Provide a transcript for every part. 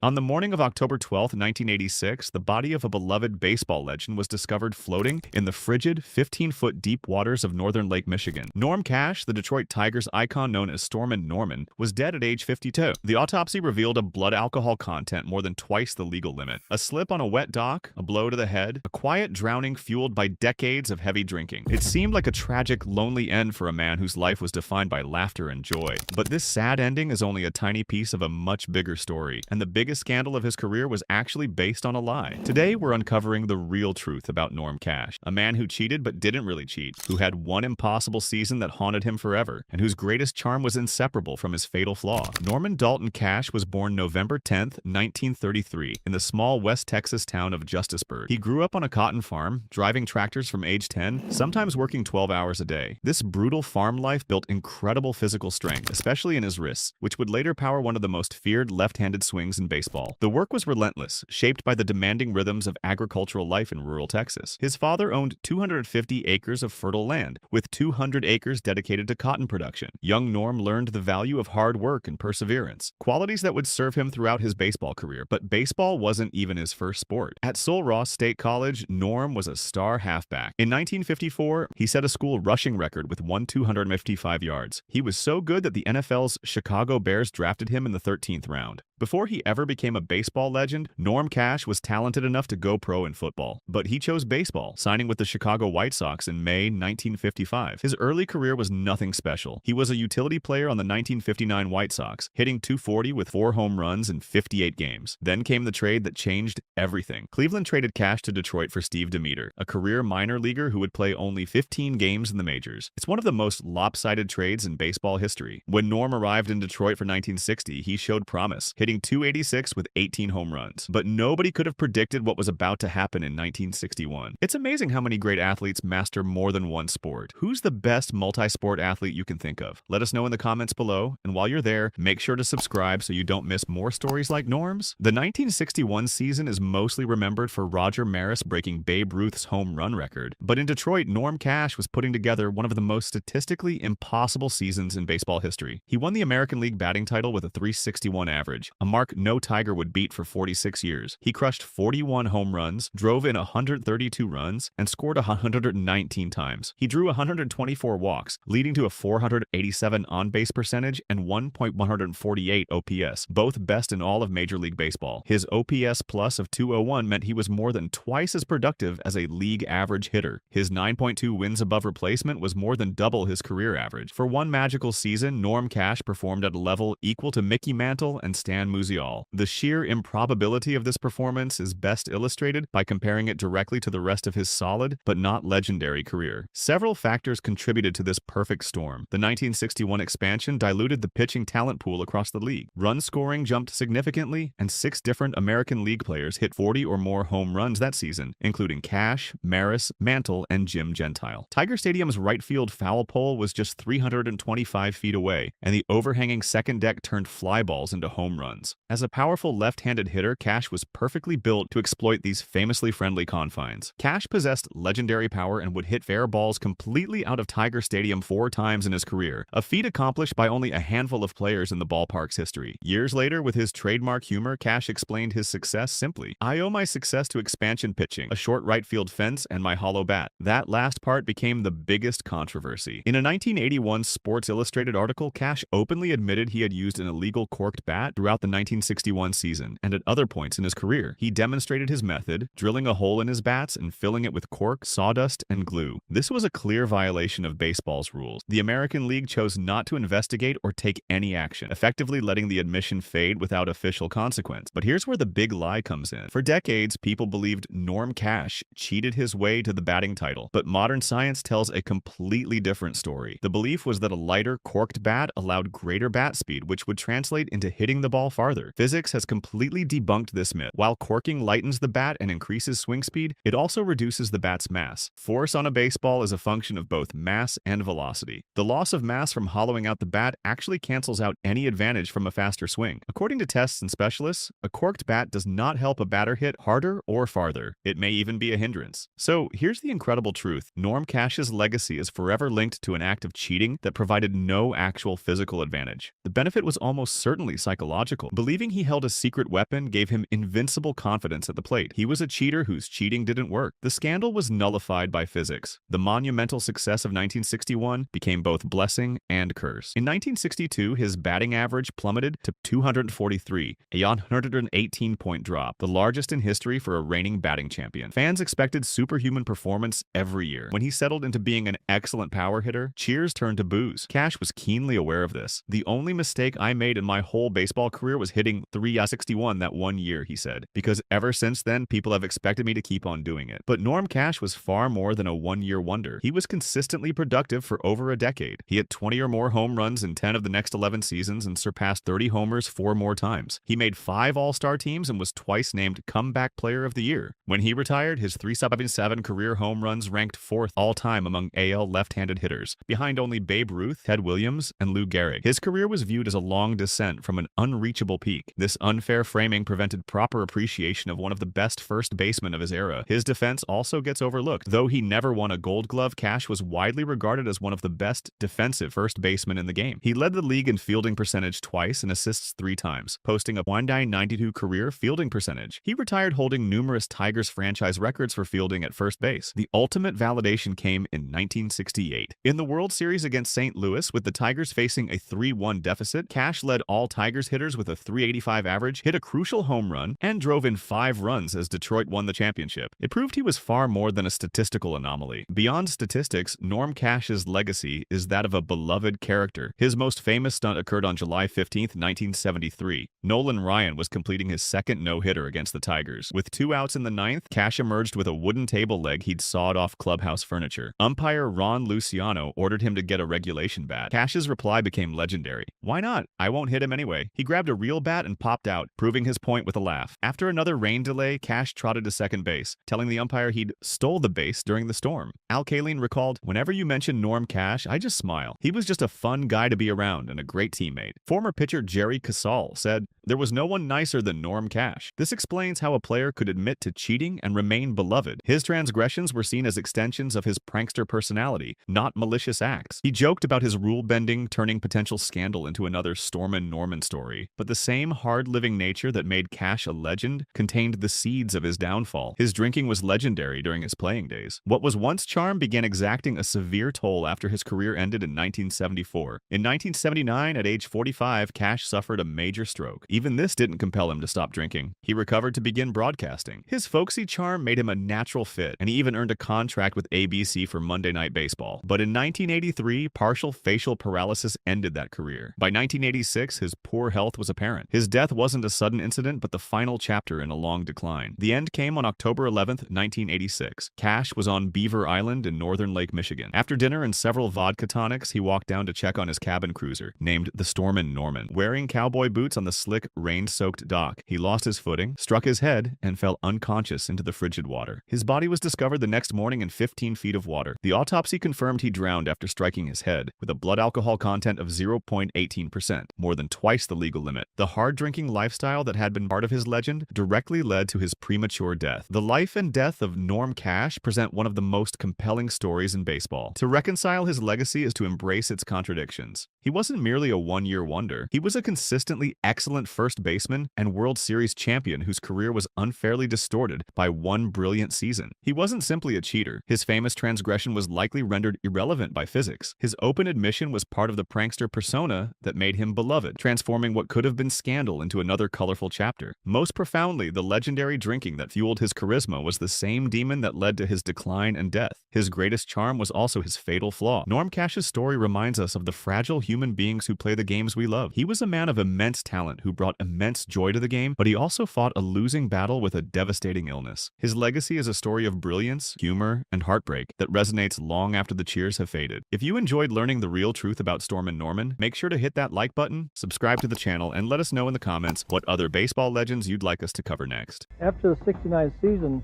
On the morning of October 12, 1986, the body of a beloved baseball legend was discovered floating in the frigid, 15-foot deep waters of northern Lake Michigan. Norm Cash, the Detroit Tigers icon known as Stormin' Norman, was dead at age 52. The autopsy revealed a blood alcohol content more than twice the legal limit, a slip on a wet dock, a blow to the head, a quiet drowning fueled by decades of heavy drinking. It seemed like a tragic, lonely end for a man whose life was defined by laughter and joy. But this sad ending is only a tiny piece of a much bigger story, and the biggest scandal of his career was actually based on a lie. Today, we're uncovering the real truth about Norm Cash, a man who cheated but didn't really cheat, who had one impossible season that haunted him forever, and whose greatest charm was inseparable from his fatal flaw. Norman Dalton Cash was born November 10, 1933, in the small West Texas town of Justisburg. He grew up on a cotton farm, driving tractors from age 10, sometimes working 12 hours a day. This brutal farm life built incredible physical strength, especially in his wrists, which would later power one of the most feared left-handed swings in baseball. The work was relentless, shaped by the demanding rhythms of agricultural life in rural Texas. His father owned 250 acres of fertile land, with 200 acres dedicated to cotton production. Young Norm learned the value of hard work and perseverance, qualities that would serve him throughout his baseball career. But baseball wasn't even his first sport. At Sul Ross State College, Norm was a star halfback. In 1954, he set a school rushing record with 255 yards. He was so good that the NFL's Chicago Bears drafted him in the 13th round. Before he ever became a baseball legend, Norm Cash was talented enough to go pro in football. But he chose baseball, signing with the Chicago White Sox in May 1955. His early career was nothing special. He was a utility player on the 1959 White Sox, hitting .240 with 4 home runs in 58 games. Then came the trade that changed everything. Cleveland traded Cash to Detroit for Steve Demeter, a career minor leaguer who would play only 15 games in the majors. It's one of the most lopsided trades in baseball history. When Norm arrived in Detroit for 1960, he showed promise, hitting .286 with 18 home runs. But nobody could have predicted what was about to happen in 1961. It's amazing how many great athletes master more than one sport. Who's the best multi-sport athlete you can think of? Let us know in the comments below, and while you're there, make sure to subscribe so you don't miss more stories like Norm's. The 1961 season is mostly remembered for Roger Maris breaking Babe Ruth's home run record. But in Detroit, Norm Cash was putting together one of the most statistically impossible seasons in baseball history. He won the American League batting title with a .361 average, a mark no Tiger would beat for 46 years. He crushed 41 home runs, drove in 132 runs, and scored 119 times. He drew 124 walks, leading to a 487 on-base percentage and 1.148 OPS, both best in all of Major League Baseball. His OPS plus of 201 meant he was more than twice as productive as a league average hitter. His 9.2 wins above replacement was more than double his career average. For one magical season, Norm Cash performed at a level equal to Mickey Mantle and Stan Musial. The sheer improbability of this performance is best illustrated by comparing it directly to the rest of his solid but not legendary career. Several factors contributed to this perfect storm. The 1961 expansion diluted the pitching talent pool across the league. Run scoring jumped significantly, and 6 different American League players hit 40 or more home runs that season, including Cash, Maris, Mantle, and Jim Gentile. Tiger Stadium's right field foul pole was just 325 feet away, and the overhanging second deck turned fly balls into home runs. As a powerful left-handed hitter, Cash was perfectly built to exploit these famously friendly confines. Cash possessed legendary power and would hit fair balls completely out of Tiger Stadium 4 times in his career, a feat accomplished by only a handful of players in the ballpark's history. Years later, with his trademark humor, Cash explained his success simply: "I owe my success to expansion pitching, a short right field fence, and my hollow bat." That last part became the biggest controversy. In a 1981 Sports Illustrated article, Cash openly admitted he had used an illegal corked bat throughout the 1961 season, and at other points in his career. He demonstrated his method, drilling a hole in his bats and filling it with cork, sawdust, and glue. This was a clear violation of baseball's rules. The American League chose not to investigate or take any action, effectively letting the admission fade without official consequence. But here's where the big lie comes in. For decades, people believed Norm Cash cheated his way to the batting title, but modern science tells a completely different story. The belief was that a lighter, corked bat allowed greater bat speed, which would translate into hitting the ball farther. Physics has completely debunked this myth. While corking lightens the bat and increases swing speed, it also reduces the bat's mass. Force on a baseball is a function of both mass and velocity. The loss of mass from hollowing out the bat actually cancels out any advantage from a faster swing. According to tests and specialists, a corked bat does not help a batter hit harder or farther. It may even be a hindrance. So here's the incredible truth. Norm Cash's legacy is forever linked to an act of cheating that provided no actual physical advantage. The benefit was almost certainly psychological. unethical. Believing he held a secret weapon gave him invincible confidence at the plate. He was a cheater whose cheating didn't work. The scandal was nullified by physics. The monumental success of 1961 became both blessing and curse. In 1962, his batting average plummeted to 243, a 118-point drop, the largest in history for a reigning batting champion. Fans expected superhuman performance every year. When he settled into being an excellent power hitter, cheers turned to boos. Cash was keenly aware of this. "The only mistake I made in my whole baseball career was hitting 361 that one year," he said, "because ever since then, people have expected me to keep on doing it." But Norm Cash was far more than a one-year wonder. He was consistently productive for over a decade. He hit 20 or more home runs in 10 of the next 11 seasons and surpassed 30 homers 4 more times. He made 5 All-Star teams and was twice named Comeback Player of the Year. When he retired, his 377 career home runs ranked 4th all-time among AL left-handed hitters, behind only Babe Ruth, Ted Williams, and Lou Gehrig. His career was viewed as a long descent from an unreachable peak. This unfair framing prevented proper appreciation of one of the best first basemen of his era. His defense also gets overlooked. Though he never won a Gold Glove, Cash was widely regarded as one of the best defensive first basemen in the game. He led the league in fielding percentage twice and assists 3 times, posting a .992 career fielding percentage. He retired holding numerous Tigers franchise records for fielding at first base. The ultimate validation came in 1968. In the World Series against St. Louis, with the Tigers facing a 3-1 deficit, Cash led all Tigers hitters with a .385 average, hit a crucial home run, and drove in 5 runs as Detroit won the championship. It proved he was far more than a statistical anomaly. Beyond statistics, Norm Cash's legacy is that of a beloved character. His most famous stunt occurred on July 15, 1973. Nolan Ryan was completing his second no-hitter against the Tigers. With 2 outs in the 9th, Cash emerged with a wooden table leg he'd sawed off clubhouse furniture. Umpire Ron Luciano ordered him to get a regulation bat. Cash's reply became legendary. "Why not? I won't hit him anyway." He grabbed a real bat and popped out, proving his point with a laugh. After another rain delay, Cash trotted to second base, telling the umpire he'd stole the base during the storm. Al Kaline recalled, "Whenever you mention Norm Cash, I just smile. He was just a fun guy to be around and a great teammate." Former pitcher Jerry Casal said, "There was no one nicer than Norm Cash." This explains how a player could admit to cheating and remain beloved. His transgressions were seen as extensions of his prankster personality, not malicious acts. He joked about his rule-bending, turning potential scandal into another Stormin' Norman story. But the same hard-living nature that made Cash a legend contained the seeds of his downfall. His drinking was legendary during his playing days. What was once charm began exacting a severe toll after his career ended in 1974. In 1979, at age 45, Cash suffered a major stroke. Even this didn't compel him to stop drinking. He recovered to begin broadcasting. His folksy charm made him a natural fit, and he even earned a contract with ABC for Monday Night Baseball. But in 1983, partial facial paralysis ended that career. By 1986, his poor health was apparent. His death wasn't a sudden incident, but the final chapter in a long decline. The end came on October 11, 1986. Cash was on Beaver Island in northern Lake Michigan. After dinner and several vodka tonics, he walked down to check on his cabin cruiser, named the Stormin' Norman. Wearing cowboy boots on the slick, rain-soaked dock, he lost his footing, struck his head, and fell unconscious into the frigid water. His body was discovered the next morning in 15 feet of water. The autopsy confirmed he drowned after striking his head, with a blood alcohol content of 0.18%, more than twice the legal limit. The hard-drinking lifestyle that had been part of his legend directly led to his premature death. The life and death of Norm Cash present one of the most compelling stories in baseball. To reconcile his legacy is to embrace its contradictions. He wasn't merely a one-year wonder. He was a consistently excellent first baseman and World Series champion whose career was unfairly distorted by one brilliant season. He wasn't simply a cheater. His famous transgression was likely rendered irrelevant by physics. His open admission was part of the prankster persona that made him beloved, transforming what could have been scandal into another colorful chapter. Most profoundly, the legendary drinking that fueled his charisma was the same demon that led to his decline and death. His greatest charm was also his fatal flaw. Norm Cash's story reminds us of the fragile human beings who play the games we love. He was a man of immense talent who brought immense joy to the game, but he also fought a losing battle with a devastating illness. His legacy is a story of brilliance, humor, and heartbreak that resonates long after the cheers have faded. If you enjoyed learning the real truth about Stormin' Norman, make sure to hit that like button, subscribe to the channel, and let us know in the comments what other baseball legends you'd like us to cover next. After the '69 season,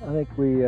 I think we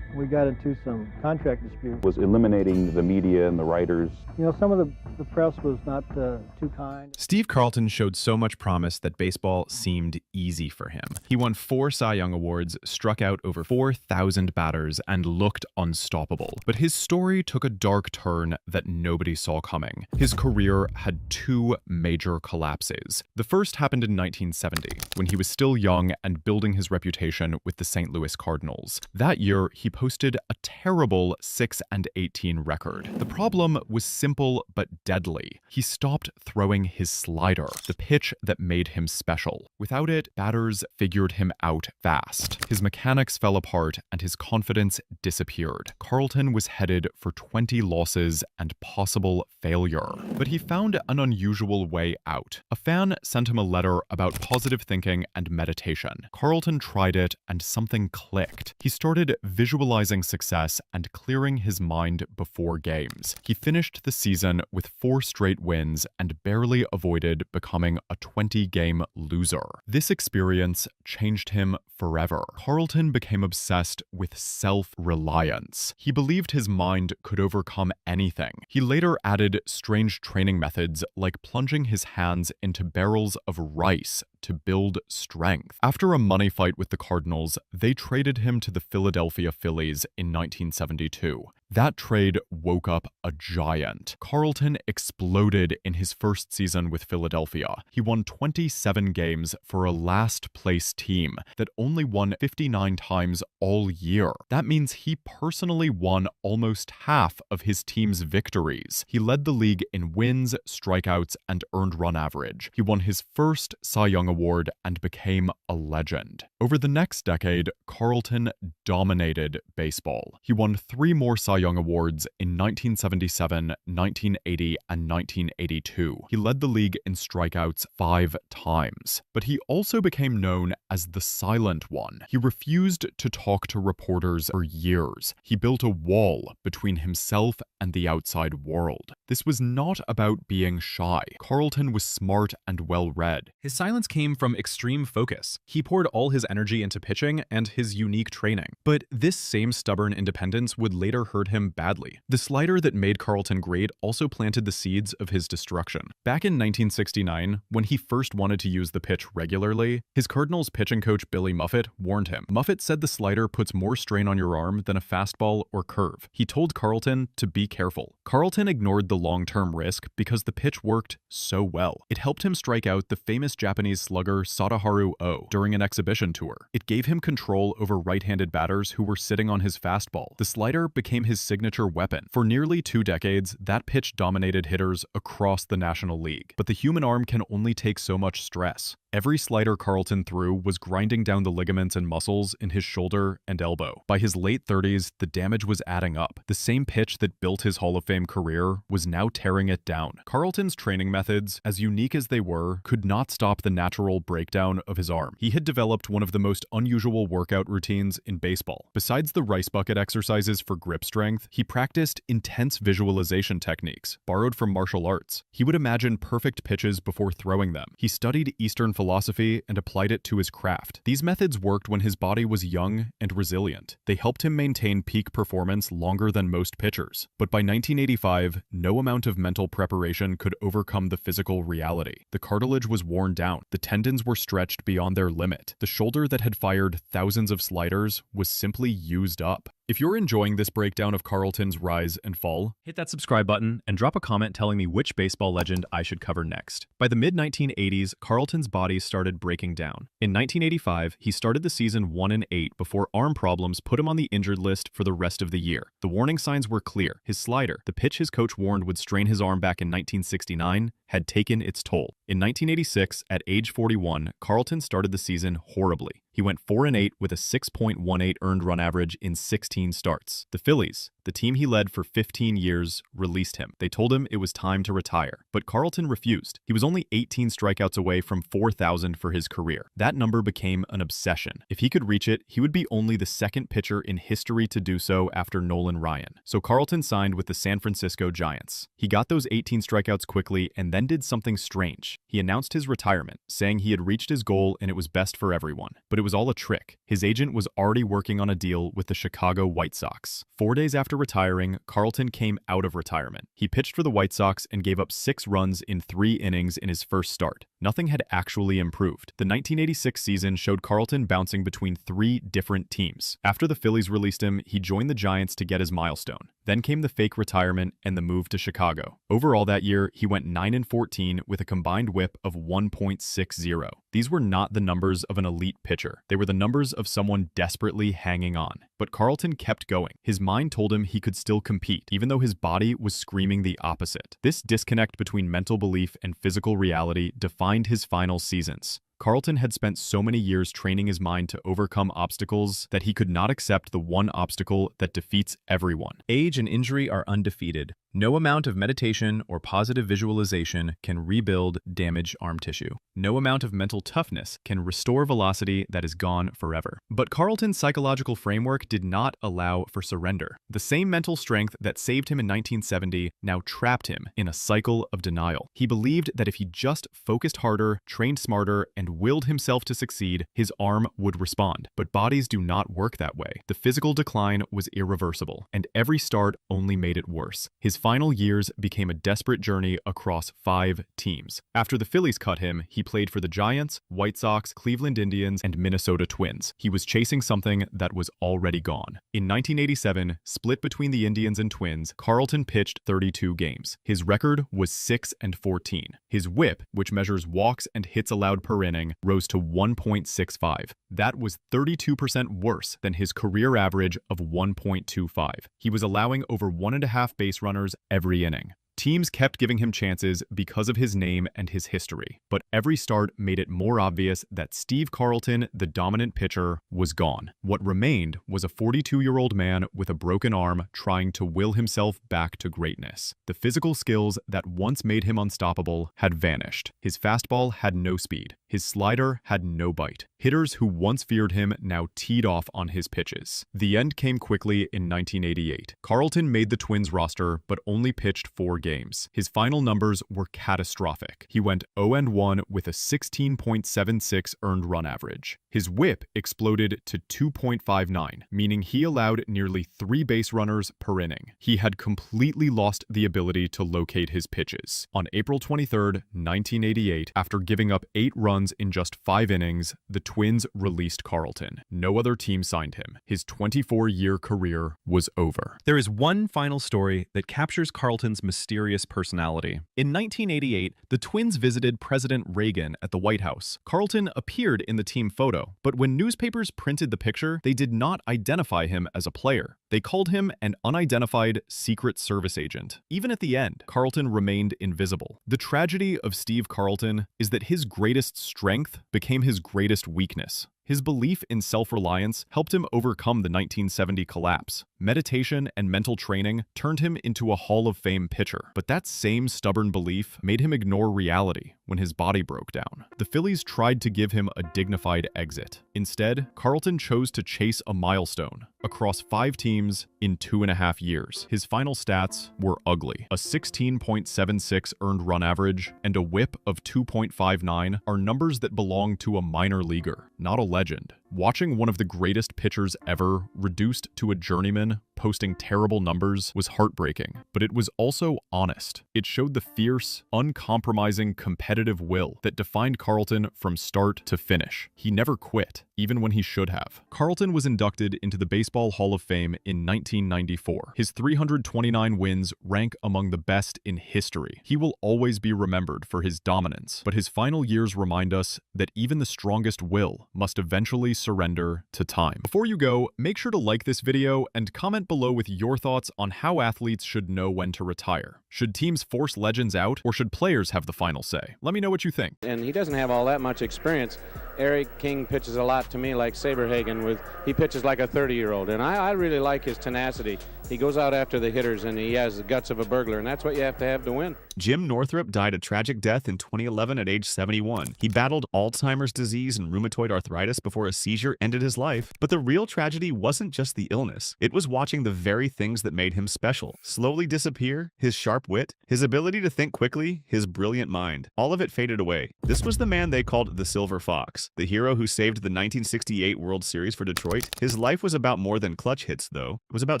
We got into some contract disputes. Was eliminating the media and the writers. You know, some of the press was not too kind. Steve Carlton showed so much promise that baseball seemed easy for him. He won 4 Cy Young Awards, struck out over 4,000 batters, and looked unstoppable. But his story took a dark turn that nobody saw coming. His career had 2 major collapses. The first happened in 1970, when he was still young and building his reputation with the St. Louis Cardinals. That year, he posted a terrible 6-18 record. The problem was simple but deadly. He stopped throwing his slider, the pitch that made him special. Without it, batters figured him out fast. His mechanics fell apart and his confidence disappeared. Carlton was headed for 20 losses and possible failure. But he found an unusual way out. A fan sent him a letter about positive thinking and meditation. Carlton tried it and something clicked. He started visualizing success and clearing his mind before games. He finished the season with 4 straight wins and barely avoided becoming a 20-game loser. This experience changed him forever. Carlton became obsessed with self-reliance. He believed his mind could overcome anything. He later added strange training methods like plunging his hands into barrels of rice to build strength. After a money fight with the Cardinals, they traded him to the Philadelphia Phillies in 1972. That trade woke up a giant. Carlton exploded in his first season with Philadelphia. He won 27 games for a last-place team that only won 59 times all year. That means he personally won almost half of his team's victories. He led the league in wins, strikeouts, and earned run average. He won his first Cy Young Award and became a legend. Over the next decade, Carlton dominated baseball. He won 3 more Cy Young Awards in 1977, 1980, and 1982. He led the league in strikeouts 5 times. But he also became known as the Silent One. He refused to talk to reporters for years. He built a wall between himself and the outside world. This was not about being shy. Carlton was smart and well-read. His silence came from extreme focus. He poured all his energy into pitching and his unique training. But this same stubborn independence would later hurt him badly. The slider that made Carlton great also planted the seeds of his destruction. Back in 1969, when he first wanted to use the pitch regularly, his Cardinals pitching coach Billy Muffet warned him. Muffet said the slider puts more strain on your arm than a fastball or curve. He told Carlton to be careful. Carlton ignored the long-term risk because the pitch worked so well. It helped him strike out the famous Japanese slugger Sadaharu Oh during an exhibition tour. It gave him control over right-handed batters who were sitting on his fastball. The slider became his signature weapon. For nearly 2 decades, that pitch dominated hitters across the National League. But the human arm can only take so much stress. Every slider Carlton threw was grinding down the ligaments and muscles in his shoulder and elbow. By his late 30s, the damage was adding up. The same pitch that built his Hall of Fame career was now tearing it down. Carlton's training methods, as unique as they were, could not stop the natural breakdown of his arm. He had developed one of the most unusual workout routines in baseball. Besides the rice bucket exercises for grip strength, he practiced intense visualization techniques, borrowed from martial arts. He would imagine perfect pitches before throwing them. He studied Eastern philosophy and applied it to his craft. These methods worked when his body was young and resilient. They helped him maintain peak performance longer than most pitchers. But by 1985, no amount of mental preparation could overcome the physical reality. The cartilage was worn down. The tendons were stretched beyond their limit. The shoulder that had fired thousands of sliders was simply used up. If you're enjoying this breakdown of Carlton's rise and fall, Hit that subscribe button and drop a comment telling me which baseball legend I should cover next. By the mid-1980s, Carlton's body started breaking down. In 1985, he started the season 1-8 before arm problems put him on the injured list for the rest of the year. The warning signs were clear. His slider, the pitch his coach warned would strain his arm back in 1969, had taken its toll. In 1986, at age 41, Carlton started the season horribly. He went 4-8 with a 6.18 earned run average in 16 starts. The Phillies, The team he led for 15 years released him. They told him it was time to retire, but Carlton refused. He was only 18 strikeouts away from 4,000 for his career. That number became an obsession. If he could reach it, he would be only the second pitcher in history to do so after Nolan Ryan. So Carlton signed with the San Francisco Giants. He got those 18 strikeouts quickly and then did something strange. He announced his retirement, saying he had reached his goal and it was best for everyone. But it was all a trick. His agent was already working on a deal with the Chicago White Sox. 4 days after retiring, Carlton came out of retirement. He pitched for the White Sox and gave up 6 runs in 3 innings in his first start. Nothing had actually improved. The 1986 season showed Carlton bouncing between 3 different teams. After the Phillies released him, he joined the Giants to get his milestone. Then came the fake retirement and the move to Chicago. Overall that year, he went 9-14 with a combined whip of 1.60. These were not the numbers of an elite pitcher. They were the numbers of someone desperately hanging on. But Carlton kept going. His mind told him he could still compete, even though his body was screaming the opposite. This disconnect between mental belief and physical reality defined his final seasons. Carlton had spent so many years training his mind to overcome obstacles that he could not accept the one obstacle that defeats everyone. Age and injury are undefeated. No amount of meditation or positive visualization can rebuild damaged arm tissue. No amount of mental toughness can restore velocity that is gone forever. But Carlton's psychological framework did not allow for surrender. The same mental strength that saved him in 1970 now trapped him in a cycle of denial. He believed that if he just focused harder, trained smarter, and willed himself to succeed, his arm would respond. But bodies do not work that way. The physical decline was irreversible, and every start only made it worse. His final years became a desperate journey across 5 teams. After the Phillies cut him, he played for the Giants, White Sox, Cleveland Indians, and Minnesota Twins. He was chasing something that was already gone. In 1987, split between the Indians and Twins, Carlton pitched 32 games. His record was 6-14. His whip, which measures walks and hits allowed per inning, rose to 1.65. That was 32% worse than his career average of 1.25. He was allowing over 1.5 base runners every inning. Teams kept giving him chances because of his name and his history, but every start made it more obvious that Steve Carlton, the dominant pitcher, was gone. What remained was a 42-year-old man with a broken arm trying to will himself back to greatness. The physical skills that once made him unstoppable had vanished. His fastball had no speed. His slider had no bite. Hitters who once feared him now teed off on his pitches. The end came quickly in 1988. Carlton made the Twins roster, but only pitched 4 games. His final numbers were catastrophic. He went 0-1 with a 16.76 earned run average. His whip exploded to 2.59, meaning he allowed nearly 3 base runners per inning. He had completely lost the ability to locate his pitches. On April 23, 1988, after giving up 8 runs in just 5 innings, the Twins released Carlton. No other team signed him. His 24-year career was over. There is one final story that captures Carlton's mysterious personality. In 1988, the Twins visited President Reagan at the White House. Carlton appeared in the team photo, but when newspapers printed the picture, they did not identify him as a player. They called him an unidentified Secret Service agent. Even at the end, Carlton remained invisible. The tragedy of Steve Carlton is that his greatest strength became his greatest weakness. His belief in self-reliance helped him overcome the 1970 collapse. Meditation and mental training turned him into a Hall of Fame pitcher. But that same stubborn belief made him ignore reality when his body broke down. The Phillies tried to give him a dignified exit. Instead, Carlton chose to chase a milestone across 5 teams in 2.5 years. His final stats were ugly. A 16.76 earned run average and a whip of 2.59 are numbers that belong to a minor leaguer, not a legend. Watching one of the greatest pitchers ever reduced to a journeyman posting terrible numbers was heartbreaking, but it was also honest. It showed the fierce, uncompromising, competitive will that defined Carlton from start to finish. He never quit, even when he should have. Carlton was inducted into the Baseball Hall of Fame in 1994. His 329 wins rank among the best in history. He will always be remembered for his dominance, but his final years remind us that even the strongest will must eventually surrender to time. Before you go, make sure to like this video and comment below with your thoughts on how athletes should know when to retire. Should teams force legends out, or should players have the final say? Let me know what you think. And he doesn't have all that much experience. Eric King pitches a lot to me like Saberhagen he pitches like a 30-year-old, and I really like his tenacity. He goes out after the hitters, and he has the guts of a burglar, and that's what you have to win. Jim Northrup died a tragic death in 2011 at age 71. He battled Alzheimer's disease and rheumatoid arthritis before a seizure ended his life. But the real tragedy wasn't just the illness. It was watching the very things that made him special slowly disappear: his sharp wit, his ability to think quickly, his brilliant mind. All of it faded away. This was the man they called the Silver Fox, the hero who saved the 1968 World Series for Detroit. His life was about more than clutch hits, though. It was about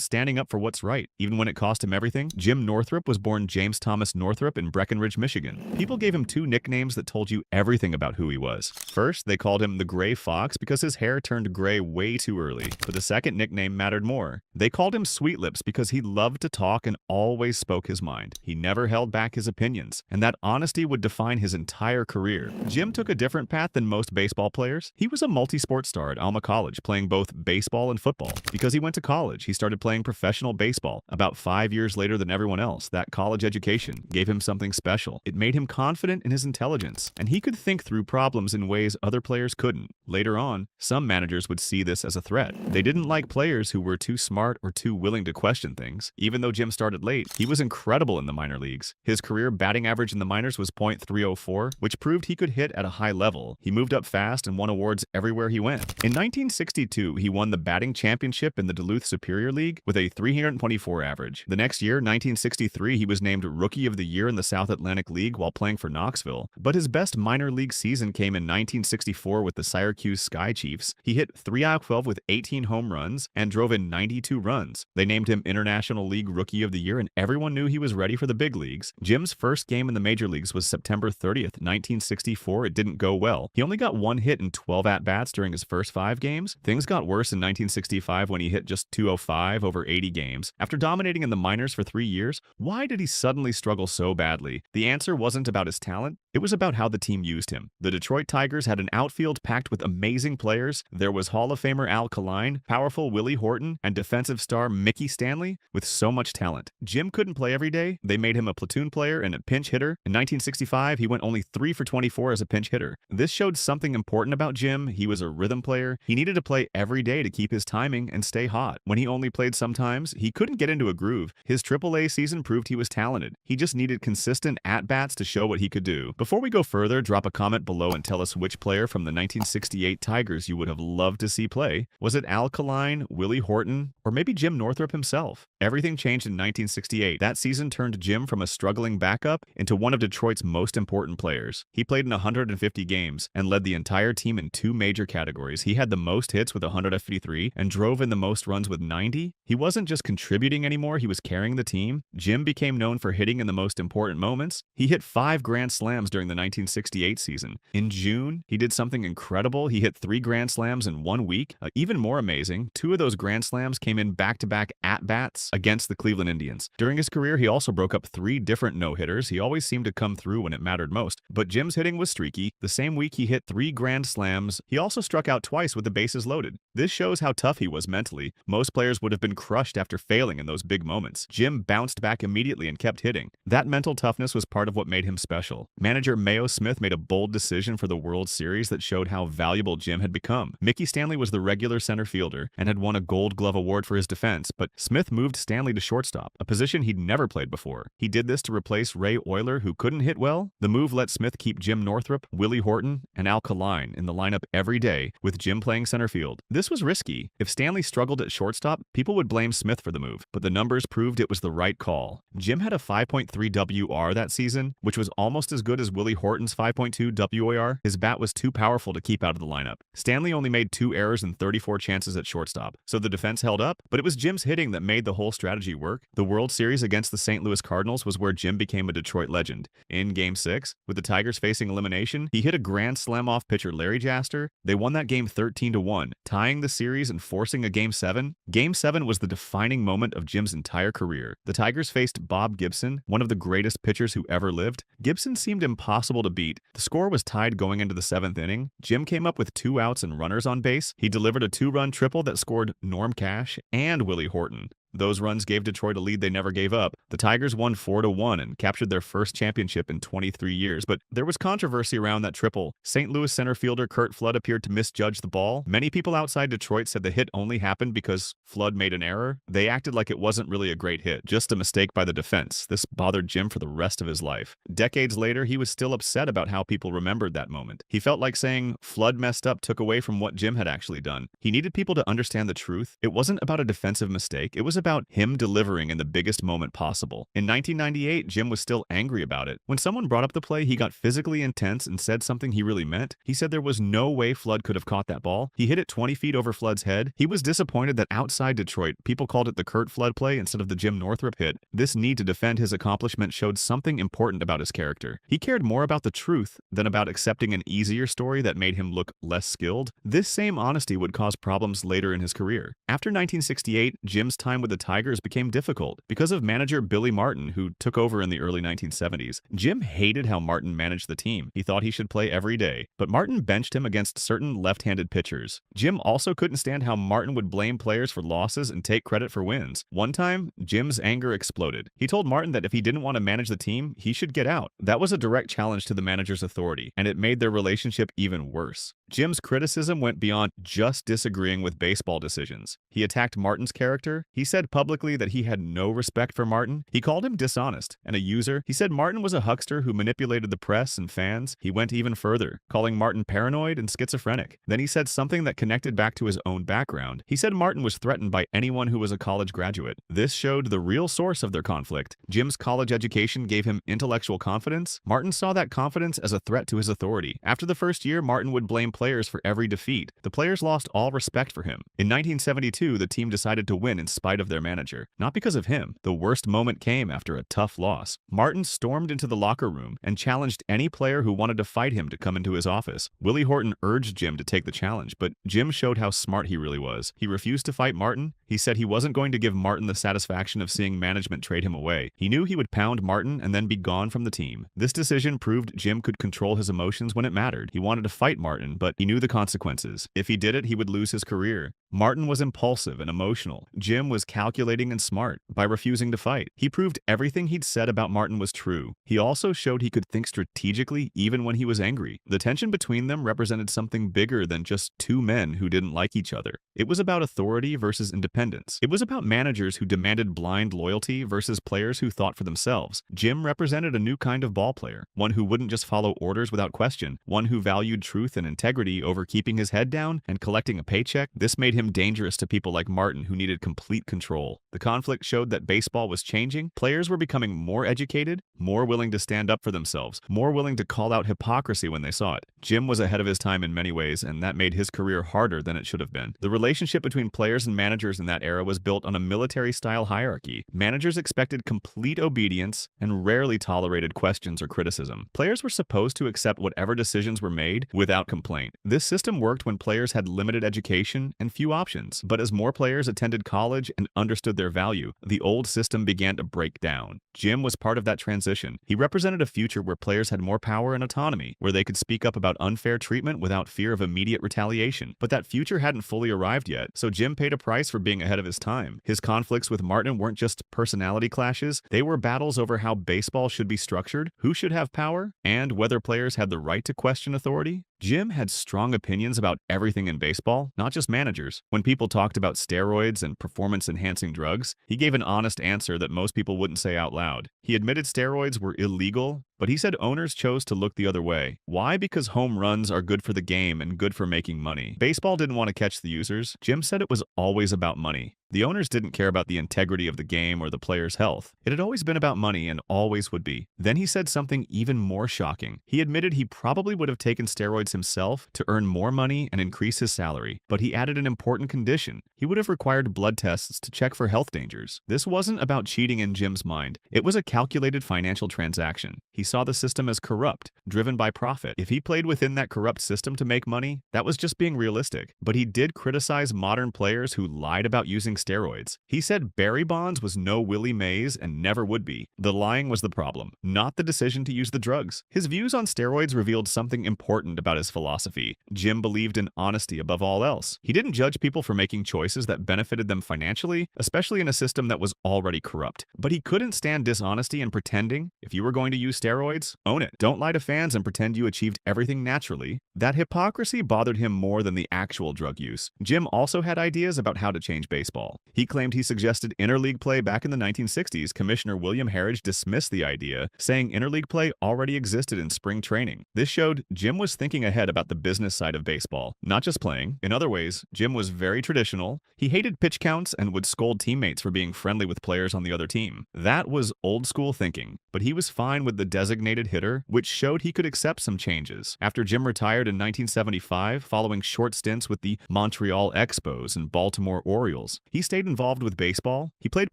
standing up for what's right, even when it cost him everything. Jim Northrup was born James Thomas Northrup in Breckenridge, Michigan. People gave him two nicknames that told you everything about who he was. First, they called him the Gray Fox because his hair turned gray way too early. But the second nickname mattered more. They called him Sweet Lips because he loved to talk and always spoke his mind. He never held back his opinions, and that honesty would define his entire career. Jim took a different path than most baseball players. He was a multi-sport star at Alma College, playing both baseball and football. Because he went to college, he started playing professional baseball. About 5 years later than everyone else, that college education gave him something special. It made him confident in his intelligence, and he could think through problems in ways other players couldn't. Later on, some managers would see this as a threat. They didn't like players who were too smart or too willing to question things. Even though Jim started late, he was incredible in the minor leagues. His career batting average in the minors was .304, which proved he could hit at a high level. He moved up fast and won awards everywhere he went. In 1962, he won the batting championship in the Duluth Superior League with a .324 average. The next year, 1963, he was named Rookie of the Year in the South Atlantic League while playing for Knoxville. But his best minor league season came in 1964 with the Syracuse Sky Chiefs. He hit .3 out of 12 with 18 home runs and drove in 92 runs. They named him International League Rookie of the Year, and everyone knew he was ready for the big leagues. Jim's first game in the major leagues was September 30th, 1964. It didn't go well. He only got one hit in 12 at-bats during his first 5 games. Things got worse in 1965 when he hit just .205 over 80 games. After dominating in the minors for 3 years, why did he suddenly struggle so badly? The answer wasn't about his talent. It was about how the team used him. The Detroit Tigers had an outfield packed with amazing players. There was Hall of Famer Al Kaline, powerful Willie Horton, and defensive star Mickey Stanley with so much talent. Jim couldn't play every day. They made him a platoon player and a pinch hitter. In 1965, he went only 3 for 24 as a pinch hitter. This showed something important about Jim. He was a rhythm player. He needed to play every day to keep his timing and stay hot. When he only played sometimes, he couldn't get into a groove. His AAA season proved he was talented. He just needed consistent at-bats to show what he could do. Before we go further, drop a comment below and tell us which player from the 1968 Tigers you would have loved to see play. Was it Al Kaline, Willie Horton, or maybe Jim Northrup himself? Everything changed in 1968. That season turned Jim from a struggling backup into one of Detroit's most important players. He played in 150 games and led the entire team in 2 major categories. He had the most hits with 153 and drove in the most runs with 90. He wasn't just contributing anymore, he was carrying the team. Jim became known for hitting in the most important moments. He hit 5 grand slams during the 1968 season. In June, he did something incredible. He hit 3 grand slams in 1 week. Even more amazing, 2 of those grand slams came in back-to-back at-bats against the Cleveland Indians. During his career, he also broke up 3 different no-hitters. He always seemed to come through when it mattered most. But Jim's hitting was streaky. The same week he hit 3 grand slams. He also struck out twice with the bases loaded. This shows how tough he was mentally. Most players would have been crushed after failing in those big moments. Jim bounced back immediately and kept hitting. That mental toughness was part of what made him special. Manager Mayo Smith made a bold decision for the World Series that showed how valuable Jim had become. Mickey Stanley was the regular center fielder and had won a Gold Glove award for his defense, but Smith moved Stanley to shortstop, a position he'd never played before. He did this to replace Ray Oyler, who couldn't hit well. The move let Smith keep Jim Northrup, Willie Horton, and Al Kaline in the lineup every day, with Jim playing center field. This was risky. If Stanley struggled at shortstop, people would blame Smith for the move, but the numbers proved it was the right call. Jim had a 5.3 WR that season, which was almost as good as Willie Horton's 5.2 WAR. His bat was too powerful to keep out of the lineup. Stanley only made 2 errors and 34 chances at shortstop, so the defense held up, but it was Jim's hitting that made the whole strategy work. The World Series against the St. Louis Cardinals was where Jim became a Detroit legend. In Game 6, with the Tigers facing elimination, he hit a grand slam off pitcher Larry Jaster. They won that game 13-1, tying the series and forcing a Game 7. Game 7 was the defining moment of Jim's entire career. The Tigers faced Bob Gibson, one of the greatest pitchers who ever lived. Gibson seemed impossible to beat. The score was tied going into the 7th inning. Jim came up with 2 outs and runners on base. He delivered a 2-run triple that scored Norm Cash and Willie Horton. Those runs gave Detroit a lead they never gave up. The Tigers won 4-1 and captured their first championship in 23 years, but there was controversy around that triple. St. Louis center fielder Curt Flood appeared to misjudge the ball. Many people outside Detroit said the hit only happened because Flood made an error. They acted like it wasn't really a great hit, just a mistake by the defense. This bothered Jim for the rest of his life. Decades later, he was still upset about how people remembered that moment. He felt like saying Flood messed up took away from what Jim had actually done. He needed people to understand the truth. It wasn't about a defensive mistake. It was about him delivering in the biggest moment possible. In 1998, Jim was still angry about it. When someone brought up the play, he got physically intense and said something he really meant. He said there was no way Flood could have caught that ball. He hit it 20 feet over Flood's head. He was disappointed that outside Detroit, people called it the Curt Flood play instead of the Jim Northrup hit. This need to defend his accomplishment showed something important about his character. He cared more about the truth than about accepting an easier story that made him look less skilled. This same honesty would cause problems later in his career. After 1968, Jim's time with the Tigers became difficult because of manager Billy Martin, who took over in the early 1970s. Jim hated how Martin managed the team. He thought he should play every day, but Martin benched him against certain left-handed pitchers. Jim also couldn't stand how Martin would blame players for losses and take credit for wins. One time, Jim's anger exploded. He told Martin that if he didn't want to manage the team, he should get out. That was a direct challenge to the manager's authority, and it made their relationship even worse. Jim's criticism went beyond just disagreeing with baseball decisions. He attacked Martin's character. He said publicly that he had no respect for Martin. He called him dishonest and a user. He said Martin was a huckster who manipulated the press and fans. He went even further, calling Martin paranoid and schizophrenic. Then he said something that connected back to his own background. He said Martin was threatened by anyone who was a college graduate. This showed the real source of their conflict. Jim's college education gave him intellectual confidence. Martin saw that confidence as a threat to his authority. After the first year, Martin would blame players for every defeat. The players lost all respect for him. In 1972, the team decided to win in spite of their manager. Not because of him. The worst moment came after a tough loss. Martin stormed into the locker room and challenged any player who wanted to fight him to come into his office. Willie Horton urged Jim to take the challenge, but Jim showed how smart he really was. He refused to fight Martin. He said he wasn't going to give Martin the satisfaction of seeing management trade him away. He knew he would pound Martin and then be gone from the team. This decision proved Jim could control his emotions when it mattered. He wanted to fight Martin, but he knew the consequences. If he did it, he would lose his career. Martin was impulsive and emotional. Jim was calculating and smart. By refusing to fight, he proved everything he'd said about Martin was true. He also showed he could think strategically even when he was angry. The tension between them represented something bigger than just two men who didn't like each other. It was about authority versus independence. It was about managers who demanded blind loyalty versus players who thought for themselves. Jim represented a new kind of ball player, one who wouldn't just follow orders without question, one who valued truth and integrity over keeping his head down and collecting a paycheck. This made him dangerous to people like Martin who needed complete control. The conflict showed that baseball was changing. Players were becoming more educated, more willing to stand up for themselves, more willing to call out hypocrisy when they saw it. Jim was ahead of his time in many ways, and that made his career harder than it should have been. The relationship between players and managers in that era was built on a military-style hierarchy. Managers expected complete obedience and rarely tolerated questions or criticism. Players were supposed to accept whatever decisions were made without complaint. This system worked when players had limited education and few options, but as more players attended college and understood their value, the old system began to break down. Jim was part of that transition. He represented a future where players had more power and autonomy, where they could speak up about unfair treatment without fear of immediate retaliation. But that future hadn't fully arrived yet, so Jim paid a price for being ahead of his time. His conflicts with Martin weren't just personality clashes, they were battles over how baseball should be structured, who should have power, and whether players had the right to question authority. Jim had strong opinions about everything in baseball, not just managers. When people talked about steroids and performance-enhancing drugs, he gave an honest answer that most people wouldn't say out loud. He admitted steroids were illegal, but he said owners chose to look the other way. Why? Because home runs are good for the game and good for making money. Baseball didn't want to catch the users. Jim said it was always about money. The owners didn't care about the integrity of the game or the players' health. It had always been about money and always would be. Then he said something even more shocking. He admitted he probably would have taken steroids himself to earn more money and increase his salary, but he added an important condition. He would have required blood tests to check for health dangers. This wasn't about cheating in Jim's mind. It was a calculated financial transaction. He saw the system as corrupt, driven by profit. If he played within that corrupt system to make money, that was just being realistic. But he did criticize modern players who lied about using steroids. He said Barry Bonds was no Willie Mays and never would be. The lying was the problem, not the decision to use the drugs. His views on steroids revealed something important about his philosophy. Jim believed in honesty above all else. He didn't judge people for making choices that benefited them financially, especially in a system that was already corrupt. But he couldn't stand dishonesty and pretending. If you were going to use steroids, own it. Don't lie to fans and pretend you achieved everything naturally. That hypocrisy bothered him more than the actual drug use. Jim also had ideas about how to change baseball. He claimed he suggested interleague play back in the 1960s. Commissioner William Harridge dismissed the idea, saying interleague play already existed in spring training. This showed Jim was thinking ahead about the business side of baseball, not just playing. In other ways, Jim was very traditional. He hated pitch counts and would scold teammates for being friendly with players on the other team. That was old school thinking, but he was fine with the designated hitter, which showed he could accept some changes. After Jim retired in 1975, following short stints with the Montreal Expos and Baltimore Orioles, he stayed involved with baseball. He played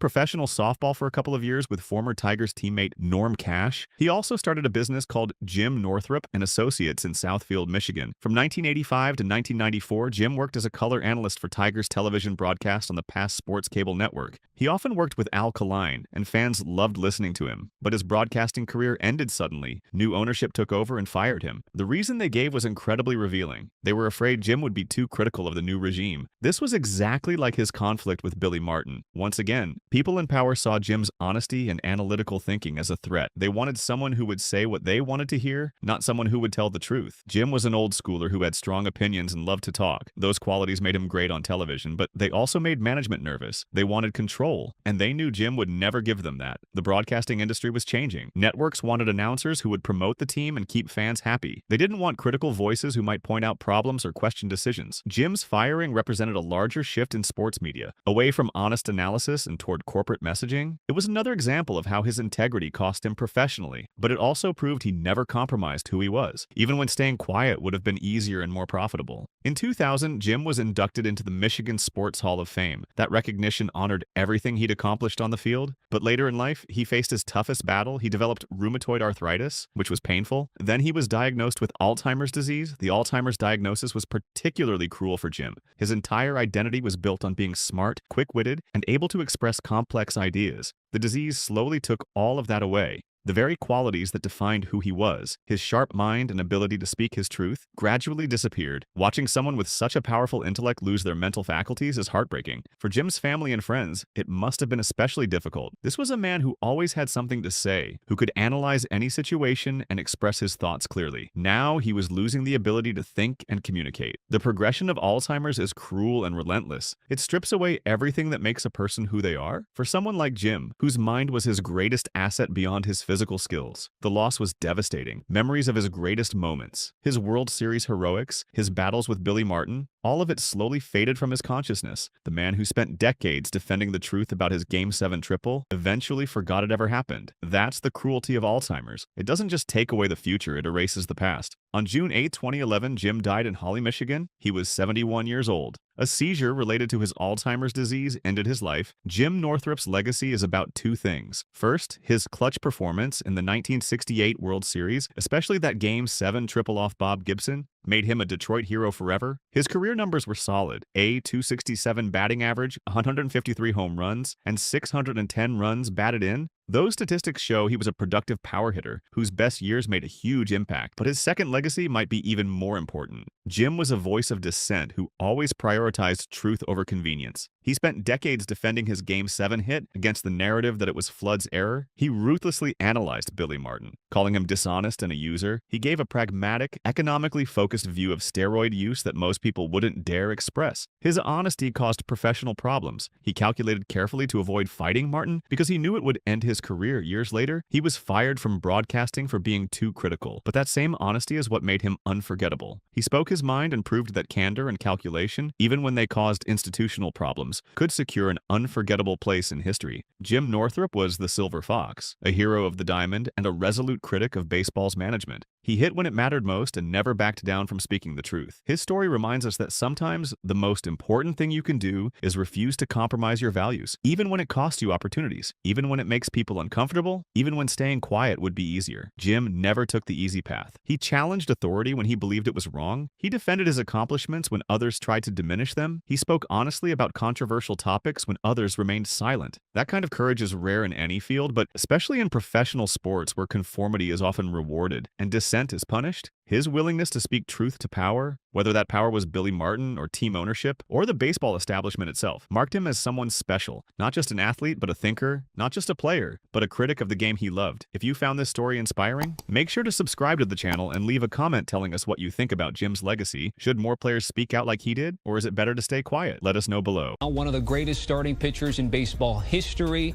professional softball for a couple of years with former Tigers teammate Norm Cash. He also started a business called Jim Northrup and Associates in Southfield, Michigan. From 1985 to 1994, Jim worked as a color analyst for Tigers television broadcast on the Pass Sports cable network. He often worked with Al Kaline, and fans loved listening to him. But his broadcasting career ended suddenly. New ownership took over and fired him. The reason they gave was incredibly revealing. They were afraid Jim would be too critical of the new regime. This was exactly like his conflict with Billy Martin. Once again, people in power saw Jim's honesty and analytical thinking as a threat. They wanted someone who would say what they wanted to hear, not someone who would tell the truth. Jim was an old schooler who had strong opinions and loved to talk. Those qualities made him great on television, but they also made management nervous. They wanted control, and they knew Jim would never give them that. The broadcasting industry was changing. Networks wanted announcers who would promote the team and keep fans happy. They didn't want critical voices who might point out problems or question decisions. Jim's firing represented a larger shift in sports media, away from honest analysis and toward corporate messaging. It was another example of how his integrity cost him professionally, but it also proved he never compromised who he was, even when staying quiet would have been easier and more profitable. In 2000, Jim was inducted into the Michigan Sports Hall of Fame. That recognition honored everything he'd accomplished on the field, but later in life, he faced his toughest battle. He developed rheumatoid arthritis, which was painful. Then he was diagnosed with Alzheimer's disease. The Alzheimer's diagnosis was particularly cruel for Jim. His entire identity was built on being smart, quick-witted, and able to express complex ideas. The disease slowly took all of that away. The very qualities that defined who he was, his sharp mind and ability to speak his truth, gradually disappeared. Watching someone with such a powerful intellect lose their mental faculties is heartbreaking. For Jim's family and friends, it must have been especially difficult. This was a man who always had something to say, who could analyze any situation and express his thoughts clearly. Now he was losing the ability to think and communicate. The progression of Alzheimer's is cruel and relentless. It strips away everything that makes a person who they are. For someone like Jim, whose mind was his greatest asset beyond his physical skills, the loss was devastating. Memories of his greatest moments, his World Series heroics, his battles with Billy Martin, all of it slowly faded from his consciousness. The man who spent decades defending the truth about his Game 7 triple eventually forgot it ever happened. That's the cruelty of Alzheimer's. It doesn't just take away the future, it erases the past. On June 8, 2011, Jim died in Holly, Michigan. He was 71 years old. A seizure related to his Alzheimer's disease ended his life. Jim Northrup's legacy is about two things. First, his clutch performance in the 1968 World Series, especially that Game 7 triple off Bob Gibson, made him a Detroit hero forever. His career numbers were solid. A .267 batting average, 153 home runs, and 610 runs batted in. Those statistics show he was a productive power hitter whose best years made a huge impact, but his second legacy might be even more important. Jim was a voice of dissent who always prioritized truth over convenience. He spent decades defending his Game 7 hit against the narrative that it was Flood's error. He ruthlessly analyzed Billy Martin, calling him dishonest and a user. He gave a pragmatic, economically focused view of steroid use that most people wouldn't dare express. His honesty caused professional problems. He calculated carefully to avoid fighting Martin because he knew it would end his career. Years later, he was fired from broadcasting for being too critical, but that same honesty is what made him unforgettable. He spoke his mind and proved that candor and calculation, even when they caused institutional problems, could secure an unforgettable place in history. Jim Northrup was the Silver Fox, a hero of the diamond and a resolute critic of baseball's management. He hit when it mattered most and never backed down from speaking the truth. His story reminds us that sometimes the most important thing you can do is refuse to compromise your values, even when it costs you opportunities, even when it makes people uncomfortable, even when staying quiet would be easier. Jim never took the easy path. He challenged authority when he believed it was wrong. He defended his accomplishments when others tried to diminish them. He spoke honestly about controversial topics when others remained silent. That kind of courage is rare in any field, but especially in professional sports where conformity is often rewarded and dissent is punished. His willingness to speak truth to power, whether that power was Billy Martin or team ownership or the baseball establishment itself, marked him as someone special, not just an athlete, but a thinker, not just a player, but a critic of the game he loved. If you found this story inspiring, make sure to subscribe to the channel and leave a comment telling us what you think about Jim's legacy. Should more players speak out like he did, or is it better to stay quiet? Let us know below. One of the greatest starting pitchers in baseball history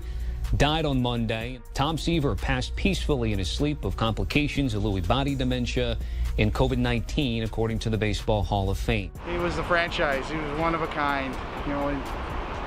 died on Monday. Tom Seaver passed peacefully in his sleep of complications of Lewy body dementia and COVID-19, according to the Baseball Hall of Fame. He was the franchise. He was one of a kind. You know,